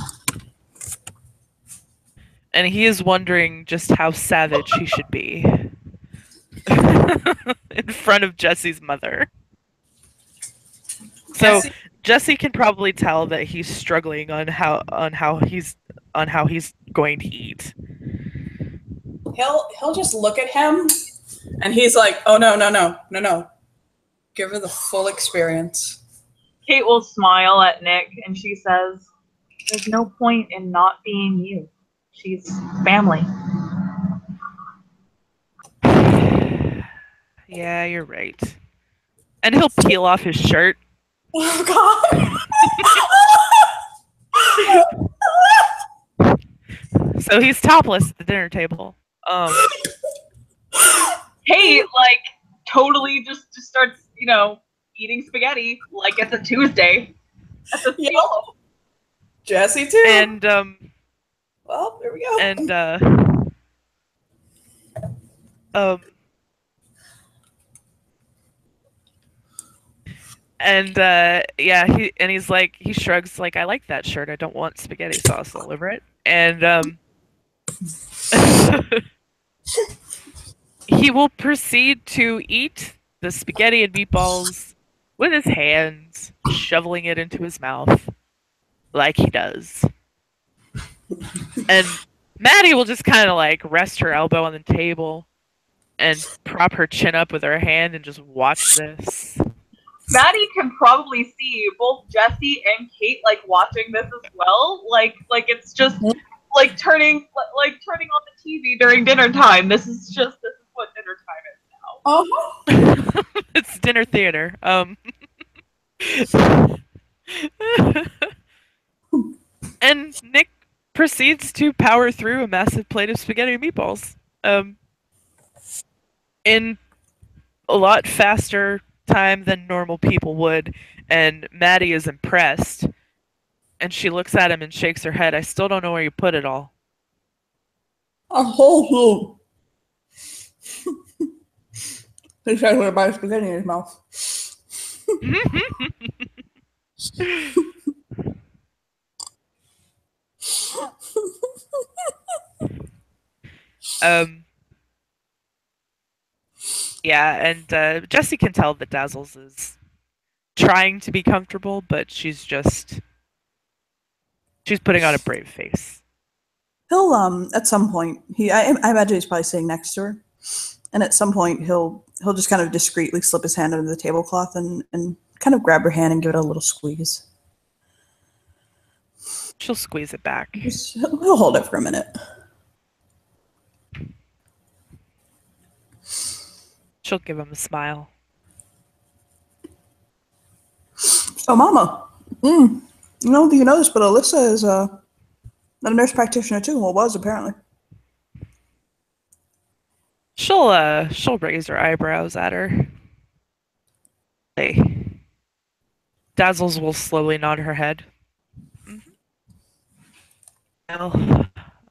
And he is wondering just how savage he should be in front of Jesse's mother. So Jesse can probably tell that he's struggling on how he's going to eat. He'll just look at him, and he's like, "Oh no! Give her the full experience." Kate will smile at Nick, and she says, "There's no point in not being you. She's family." Yeah, you're right. And he'll peel off his shirt. Oh God! So he's topless at the dinner table. Kate like totally just starts, eating spaghetti like it's a Tuesday. That's a yep. Jesse too. And well, there we go. And yeah, he shrugs like, I like that shirt. I don't want spaghetti sauce all over it. And he will proceed to eat the spaghetti and meatballs with his hands, shoveling it into his mouth like he does. And Maddie will just kind of like rest her elbow on the table and prop her chin up with her hand and just watch this. Maddie can probably see both Jesse and Kate like watching this as well. Like it's just like turning on the TV during dinner time. This is what dinner time is now. It's dinner theater. And Nick proceeds to power through a massive plate of spaghetti and meatballs. In a lot faster time than normal people would, and Maddie is impressed. And she looks at him and shakes her head. I still don't know where you put it all. A whole food. He's trying to buy spaghetti in his mouth. Yeah, and Jesse can tell that Dazzles is trying to be comfortable, but she's putting on a brave face. He'll at some point I imagine he's probably sitting next to her, and at some point he'll just kind of discreetly slip his hand under the tablecloth and kind of grab her hand and give it a little squeeze. She'll squeeze it back. He'll hold it for a minute. She'll give him a smile. Oh, Mama. You know this, but Alyssa is not a nurse practitioner too. Well, was apparently. She'll raise her eyebrows at her. Hey. Dazzles will slowly nod her head. Well,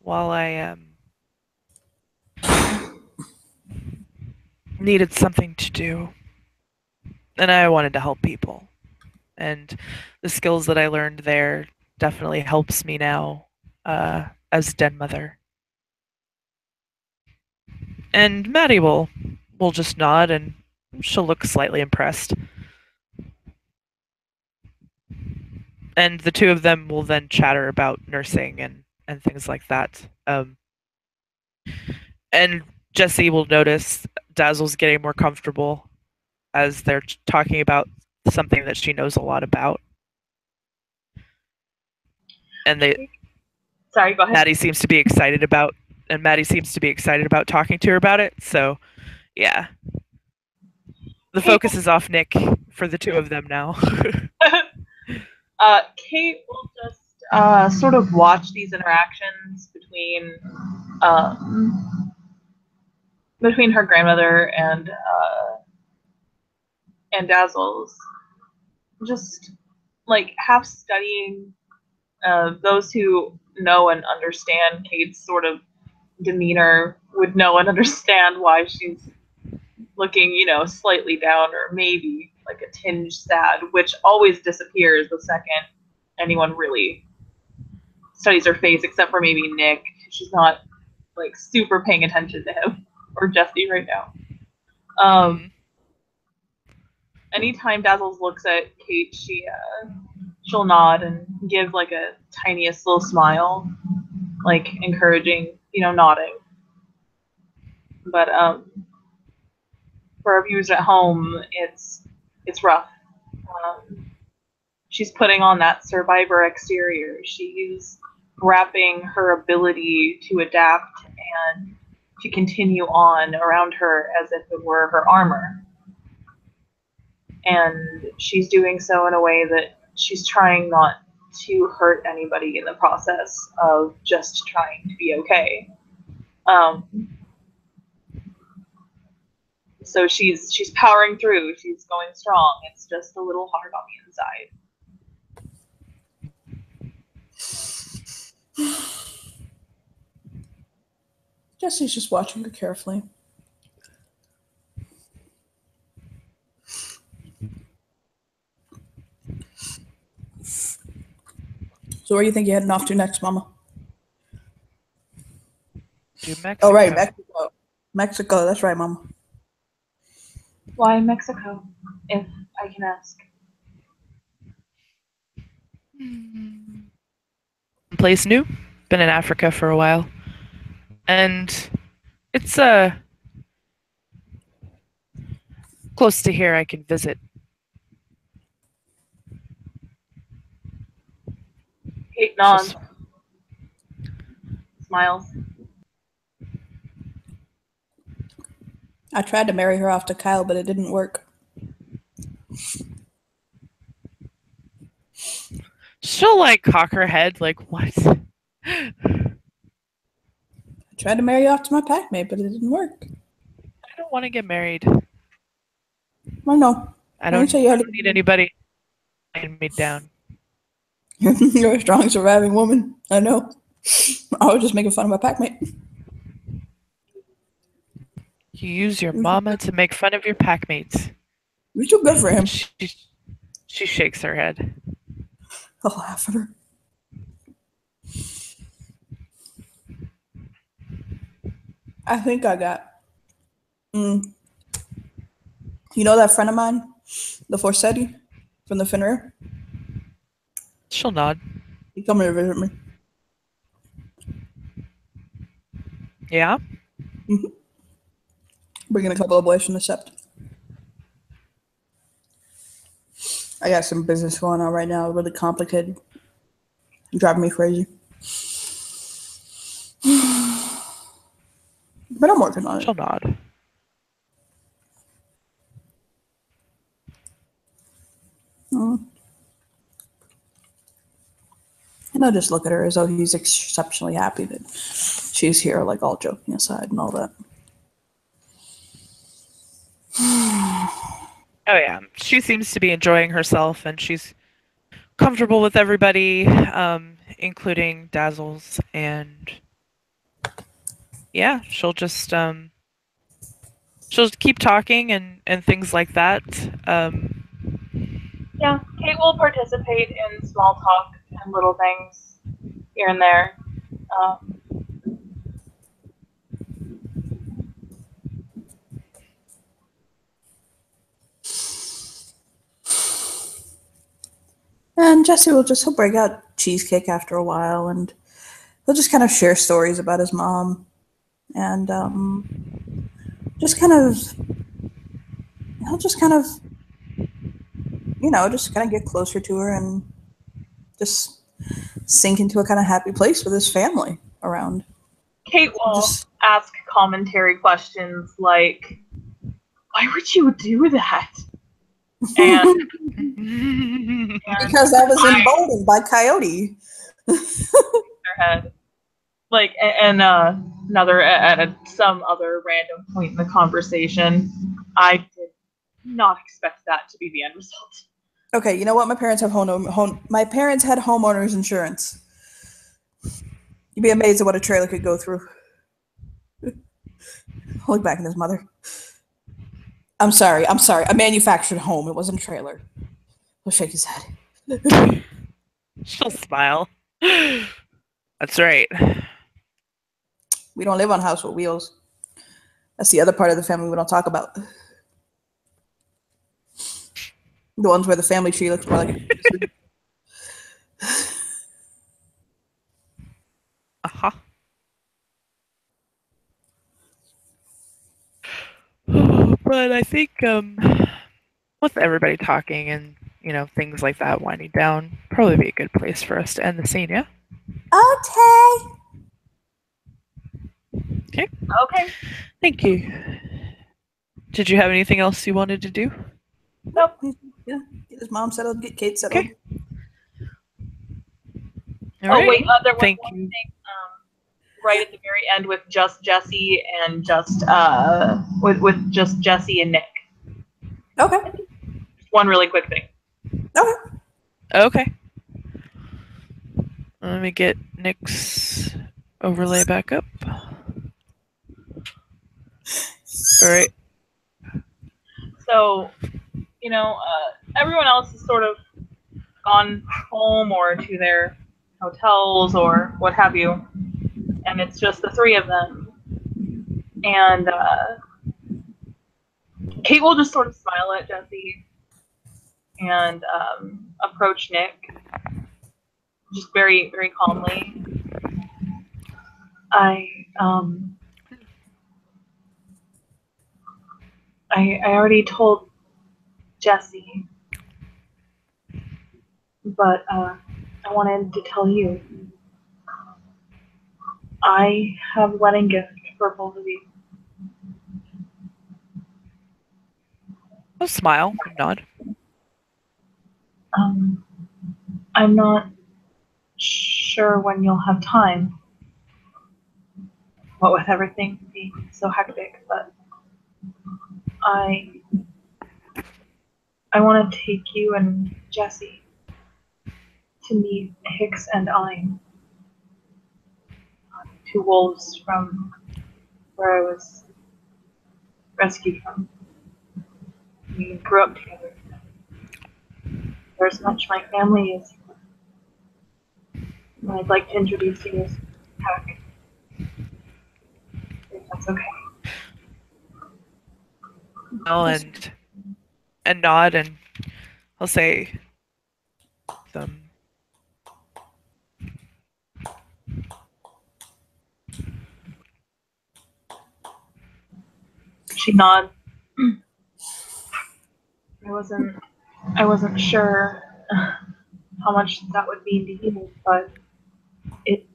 while I needed something to do, and I wanted to help people. And the skills that I learned there definitely helps me now as den mother. And Maddie will just nod and she'll look slightly impressed. And the two of them will then chatter about nursing and things like that. And Jesse will notice Dazzle's getting more comfortable as they're talking about something that she knows a lot about. And Sorry, go ahead. Maddie seems to be excited about talking to her about it. So, yeah. The focus is off Nick for the two of them now. Kate will just sort of watch these interactions between her grandmother and Dazzles, just like half studying those who know and understand Kate's sort of demeanor would know and understand why she's looking, slightly down or maybe like a tinge sad, which always disappears the second anyone really studies her face, except for maybe Nick. She's not like super paying attention to him or Jesse right now. Anytime Dazzles looks at Kate, she'll nod and give like a tiniest little smile, like encouraging, nodding. But for our viewers at home, it's rough. She's putting on that survivor exterior. She's wrapping her ability to adapt and to continue on around her as if it were her armor. And she's doing so in a way that she's trying not to hurt anybody in the process of just trying to be okay. So she's powering through. She's going strong. It's just a little hard on the inside. Jesse's just watching her carefully. So where do you think you're heading off to next, Mama? To Mexico. Oh, right, Mexico. Mexico, that's right, Mama. Why Mexico, if I can ask? Place new. Been in Africa for a while. And it's close to here I can visit. Kate nods. Smiles. I tried to marry her off to Kyle, but it didn't work. She'll like cock her head like, what? I tried to marry you off to my packmate, but it didn't work. I don't want to get married. Well, no. I don't need anybody to me down. You're a strong, surviving woman. I know. I was just making fun of my packmate. You use your mama to make fun of your packmates. You're too good for him. She shakes her head. I'll laugh at her. I think I got. You know that friend of mine, the Forsetti from the Finrair? She'll nod. He come here to visit me. Yeah? Mm-hmm. Bringing a couple of boys from the Sept. I got some business going on right now, really complicated. Driving me crazy. But I'm working on it. She'll nod. And I'll just look at her as though he's exceptionally happy that she's here, like all joking aside and all that. Oh yeah, she seems to be enjoying herself, and she's comfortable with everybody, including Dazzles and yeah, she'll keep talking and things like that. Yeah, Kate will participate in small talk and little things here and there. Um, And Jesse will he'll break out cheesecake after a while, and he'll just kind of share stories about his mom, and just kind of he'll just kind of just kind of get closer to her and just sink into a kind of happy place with his family around. Kate will Just ask commentary questions like, "Why would you do that?" And because I was emboldened by Coyote. their head, like, and another at some other random point in the conversation, I did not expect that to be the end result. Okay, you know what? My parents had homeowners insurance. You'd be amazed at what a trailer could go through. Look back at his mother. I'm sorry. A manufactured home. It wasn't a trailer. He'll shake his head. She'll smile. That's right. We don't live on House with Wheels. That's the other part of the family we don't talk about. The ones where the family tree looks more like Uh-huh. But I think with everybody talking and things like that winding down, probably be a good place for us to end the scene. Yeah. okay. Okay. Thank you. Did you have anything else you wanted to do? Nope. Yeah. Get his mom settled. Get Kate settled. Okay. All right. Wait, there was Thank one you. thing right at the very end with just Jesse and just with just Jesse and Nick. Okay. Just one really quick thing. Okay. Okay. Let me get Nick's overlay back up. All right. So, everyone else is sort of gone home or to their hotels or what have you, and it's just the three of them. And Kate will just sort of smile at Jesse and approach Nick, just very, very calmly. I already told Jesse, but I wanted to tell you. I have a wedding gift for both of you. I'll smile and nod. I'm not sure when you'll have time. What with everything being so hectic, but I want to take you and Jesse to meet Hicks and Ein, two wolves from where I was rescued from. We grew up together. There's much my family is. And I'd like to introduce you as Pack, if that's okay. And nod, and I'll say some. She nods. I wasn't sure how much that would mean to you, but it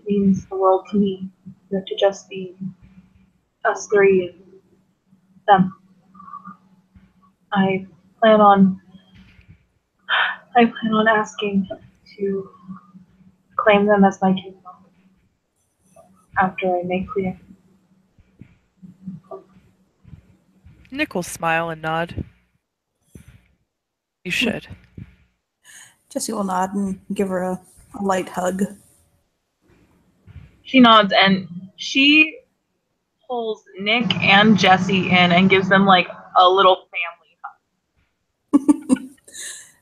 means the world to me. To just be us three and them. I plan on asking to claim them as my kingdom after I make clear. Nick will smile and nod. You should. Jesse will nod and give her a light hug. She nods, and she pulls Nick and Jesse in and gives them like a little family hug.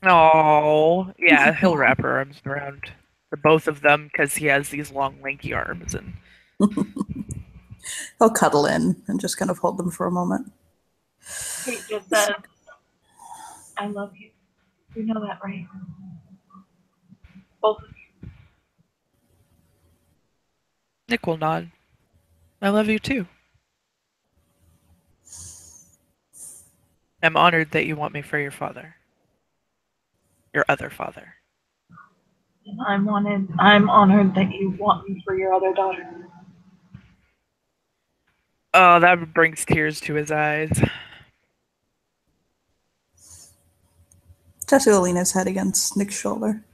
Oh, yeah, he'll wrap her arms around the both of them because he has these long, lanky arms, and He'll cuddle in and just kind of hold them for a moment. Kate just says, "I love you. You know that, right? Both of you." Nick will nod. I love you too. I'm honored that you want me for your father. Your other father. And I'm honored that you want me for your other daughter. Oh, that brings tears to his eyes. Jesse will lean his head against Nick's shoulder.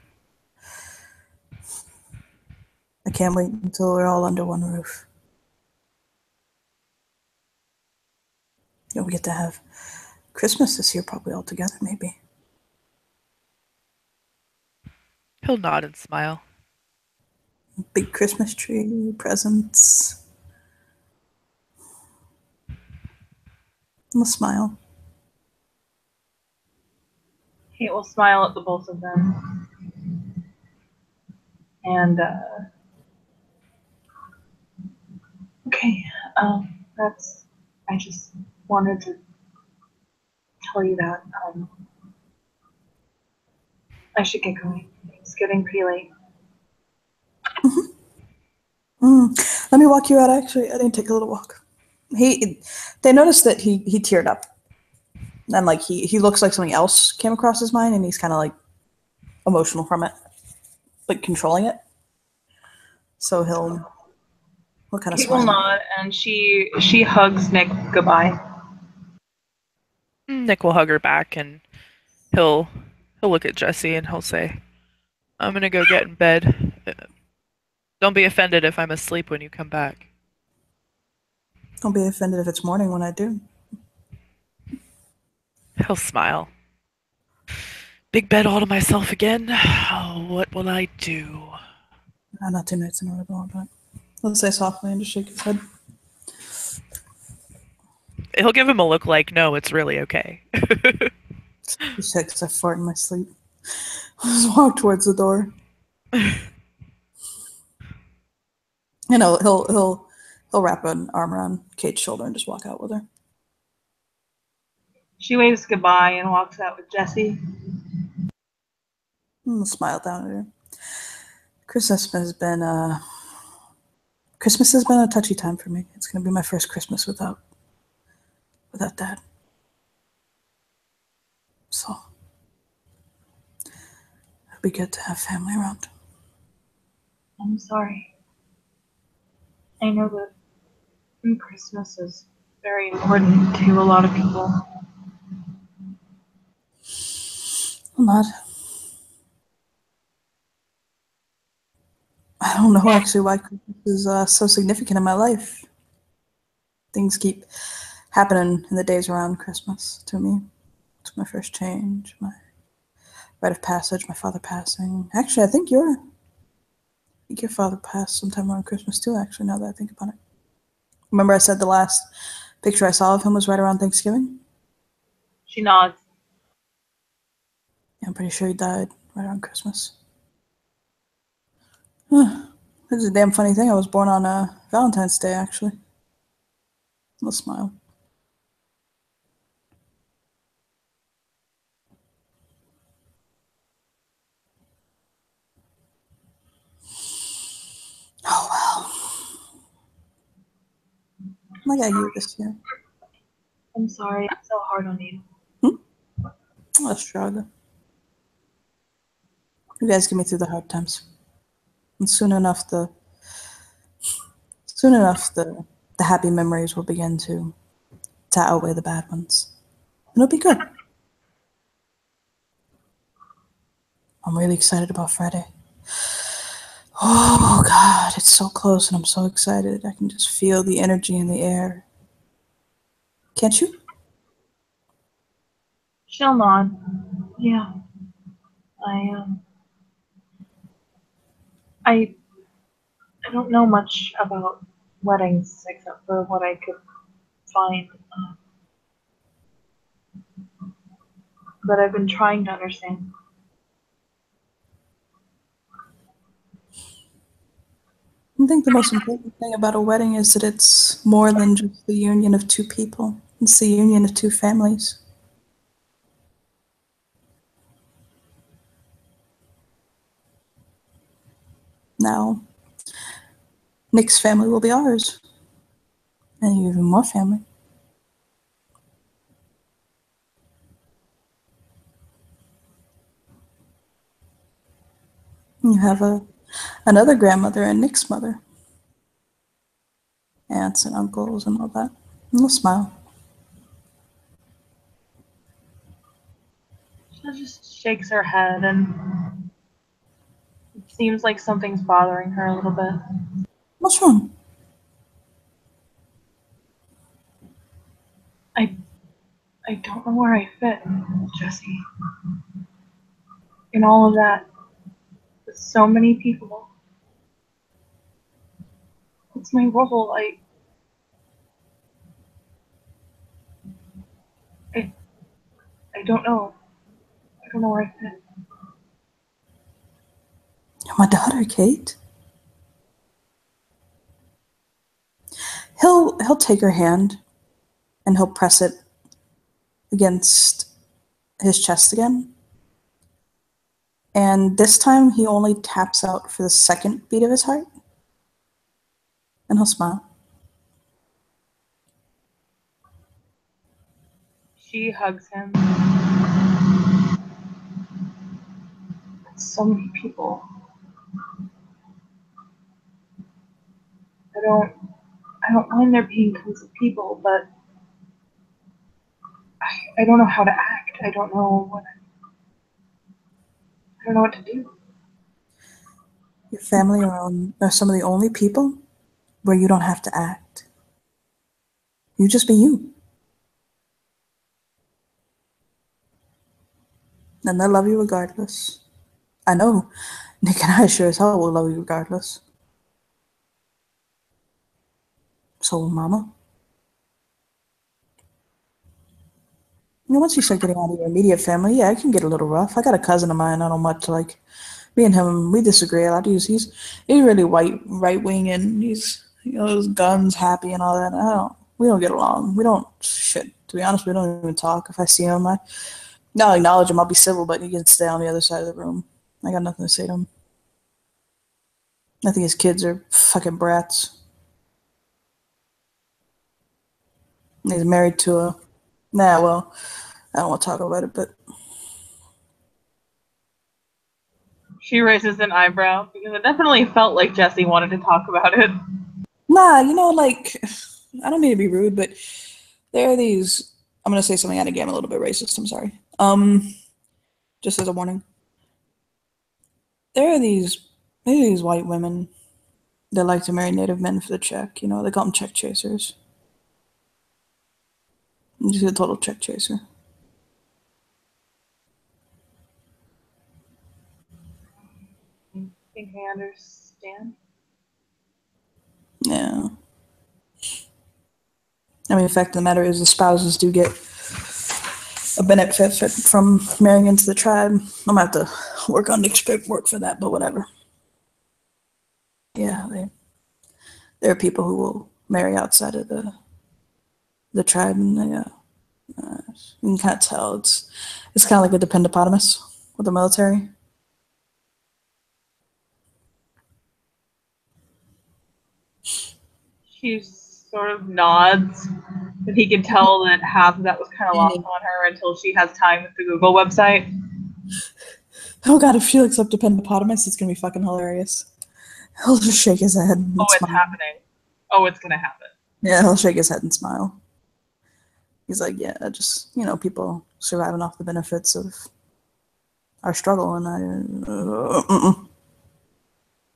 I can't wait until we're all under one roof. We get to have Christmas this year, probably all together, maybe. He'll nod and smile. Big Christmas tree, presents. And a smile. Kate will smile at the both of them. And, okay, I just wanted to tell you that, I should get going. It's getting pretty late. Let me walk you out, actually. I didn't take a little walk. They noticed that he teared up. And, like, he looks like something else came across his mind, and he's kind of, like, emotional from it. Like, controlling it. So he'll kind of Kate will smile. nod, and she hugs Nick goodbye. Nick will hug her back, and he'll look at Jesse and he'll say, "I'm gonna go get in bed. Don't be offended if I'm asleep when you come back." Don't be offended if it's morning when I do. He'll smile. Big bed all to myself again. Oh, what will I do? Not 2 nights in a row, but he'll say softly and just shake his head. He'll give him a look like, no, it's really okay. He said, because I fart in my sleep. I'll just walk towards the door. You know, he'll wrap an arm around Kate's shoulder and just walk out with her. She waves goodbye and walks out with Jesse. And he'll smile down at her. Christmas has been a touchy time for me. It's gonna be my first Christmas without Dad. So it'll be good to have family around. I'm sorry. I know that Christmas is very important to a lot of people. I'm not. I don't know actually why Christmas is so significant in my life. Things keep happening in the days around Christmas to me. It's my first change, my rite of passage, my father passing. Actually, I think your father passed sometime around Christmas too, actually, now that I think about it. Remember I said the last picture I saw of him was right around Thanksgiving? She nods. Yeah, I'm pretty sure he died right around Christmas. This is a damn funny thing. I was born on Valentine's Day, actually. I'll smile. Oh, well. I got you this year. I'm sorry, I'm so hard on you. I'll shrug. You guys get me through the hard times. And soon enough the happy memories will begin to outweigh the bad ones. And it'll be good. I'm really excited about Friday. Oh, God, it's so close and I'm so excited. I can just feel the energy in the air. Can't you? She'll nod. Yeah. I don't know much about weddings except for what I could find. But I've been trying to understand. I think the most important thing about a wedding is that it's more than just the union of two people. It's the union of two families. Now, Nick's family will be ours. And even more family. You have another grandmother and Nick's mother. Aunts and uncles and all that. And they'll smile. She just shakes her head, and it seems like something's bothering her a little bit. What's wrong? I don't know where I fit, Jesse. In all of that, with so many people. What's my role? I don't know. I don't know where I fit. You're my daughter, Kate. He'll take her hand and he'll press it against his chest again. And this time he only taps out for the second beat of his heart. And he'll smile. She hugs him. So many people. I don't mind there being tons of people, but I don't know how to act. I don't know what to do. Your family are some of the only people where you don't have to act. You just be you. And they'll love you regardless. I know. Nick and I sure as hell will love you regardless. So will Mama. You know, once you start getting out of your immediate family, yeah, it can get a little rough. I got a cousin of mine, I don't much like. Me and him, we disagree a lot. He's really right wing, and he's those guns happy and all that. We don't get along. We don't shit. To be honest, we don't even talk. If I see him, I'll acknowledge him. I'll be civil, but he can stay on the other side of the room. I got nothing to say to him. I think his kids are fucking brats. He's married to a. Nah, well, I don't want to talk about it, but. She raises an eyebrow because it definitely felt like Jesse wanted to talk about it. Nah, like, I don't mean to be rude, but there are these. I'm gonna say something out of game, a little bit racist. I'm sorry. Just as a warning. There are these white women that like to marry Native men for the check. They call them check chasers. I'm just a total check chaser. I think I understand. Yeah. I mean, the fact of the matter is the spouses do get a benefit from marrying into the tribe. I'm gonna have to work on Nick's paperwork for that, but whatever. Yeah, there are people who will marry outside of the tribe, and you can kind of tell it's kind of like a dependopotamus with the military. She sort of nods, but he can tell that half of that was kind of lost on her until she has time with the Google website. Oh god, if she looks up dependopotamus, it's gonna be fucking hilarious. He'll just shake his head and it's smile. happening. Oh, it's gonna happen. Yeah, he'll shake his head and smile. He's like, yeah, just, people surviving off the benefits of our struggle, and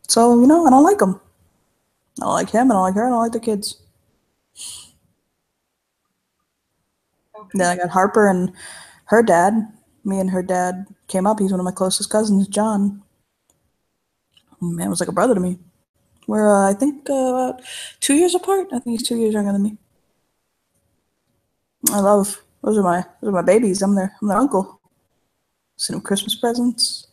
So, I don't like him. I don't like him, I don't like her, I don't like the kids. Okay. Then I got Harper and her dad. Me and her dad came up. He's one of my closest cousins, John. Man was like a brother to me. We're, I think, about 2 years apart. I think he's 2 years younger than me. Those are my babies. I'm their uncle. Send them Christmas presents.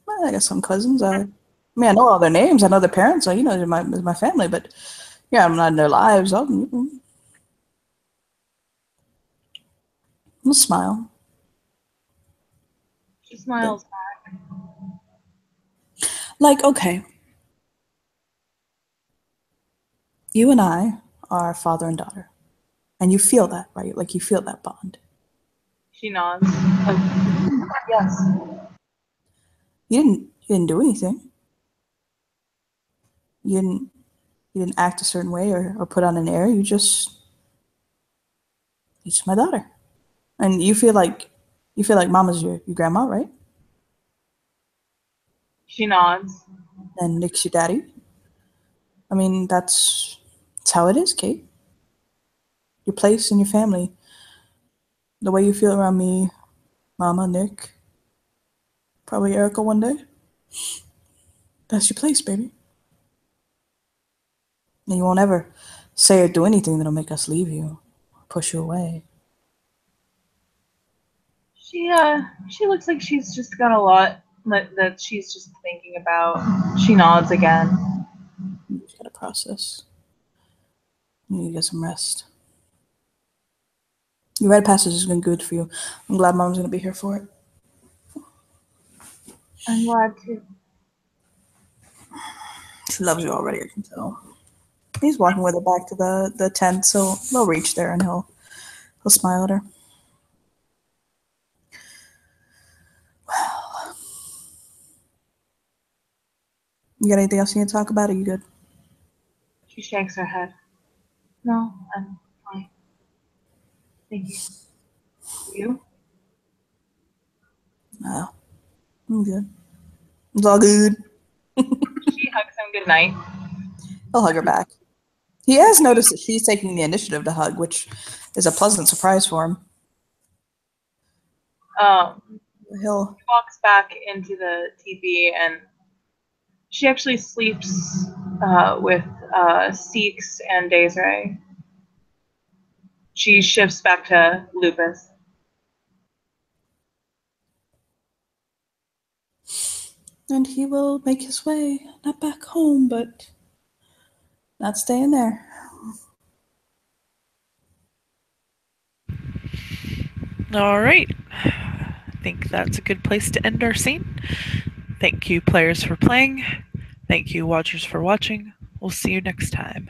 Well, I got some cousins. I mean, I know all their names. I know their parents. They're my family. But yeah, I'm not in their lives. I'll smile. She smiles. Like, okay, you and I are father and daughter, and you feel that, right? Like you feel that bond. She nods. Like, yes. You didn't do anything. You didn't act a certain way or put on an air. You're just my daughter, and you feel like Mama's your grandma, right? She nods. And Nick's your daddy. I mean, that's how it is, Kate. Your place in your family, the way you feel around me, Mama, Nick, probably Erica one day. That's your place, baby. And you won't ever say or do anything that'll make us leave you, push you away. She looks like she's just got a lot that she's just thinking about. She nods again. You just gotta process. You need to get some rest. Your rite of passage has been good for you. I'm glad Mom's gonna be here for it. I'm glad too. She loves you already, I can tell. He's walking with her back to the tent, so they'll reach there and he'll smile at her. Well, you got anything else you need to talk about? Are you good? She shakes her head. No, I'm fine. Thank you. You? No, I'm good. It's all good. She hugs him goodnight. He'll hug her back. He has noticed that she's taking the initiative to hug, which is a pleasant surprise for him. He walks back into the teepee and she actually sleeps with Seeks and Desiree. She shifts back to Lupus. And he will make his way, not back home, but not staying there. All right. I think that's a good place to end our scene. Thank you, players, for playing. Thank you, watchers, for watching. We'll see you next time.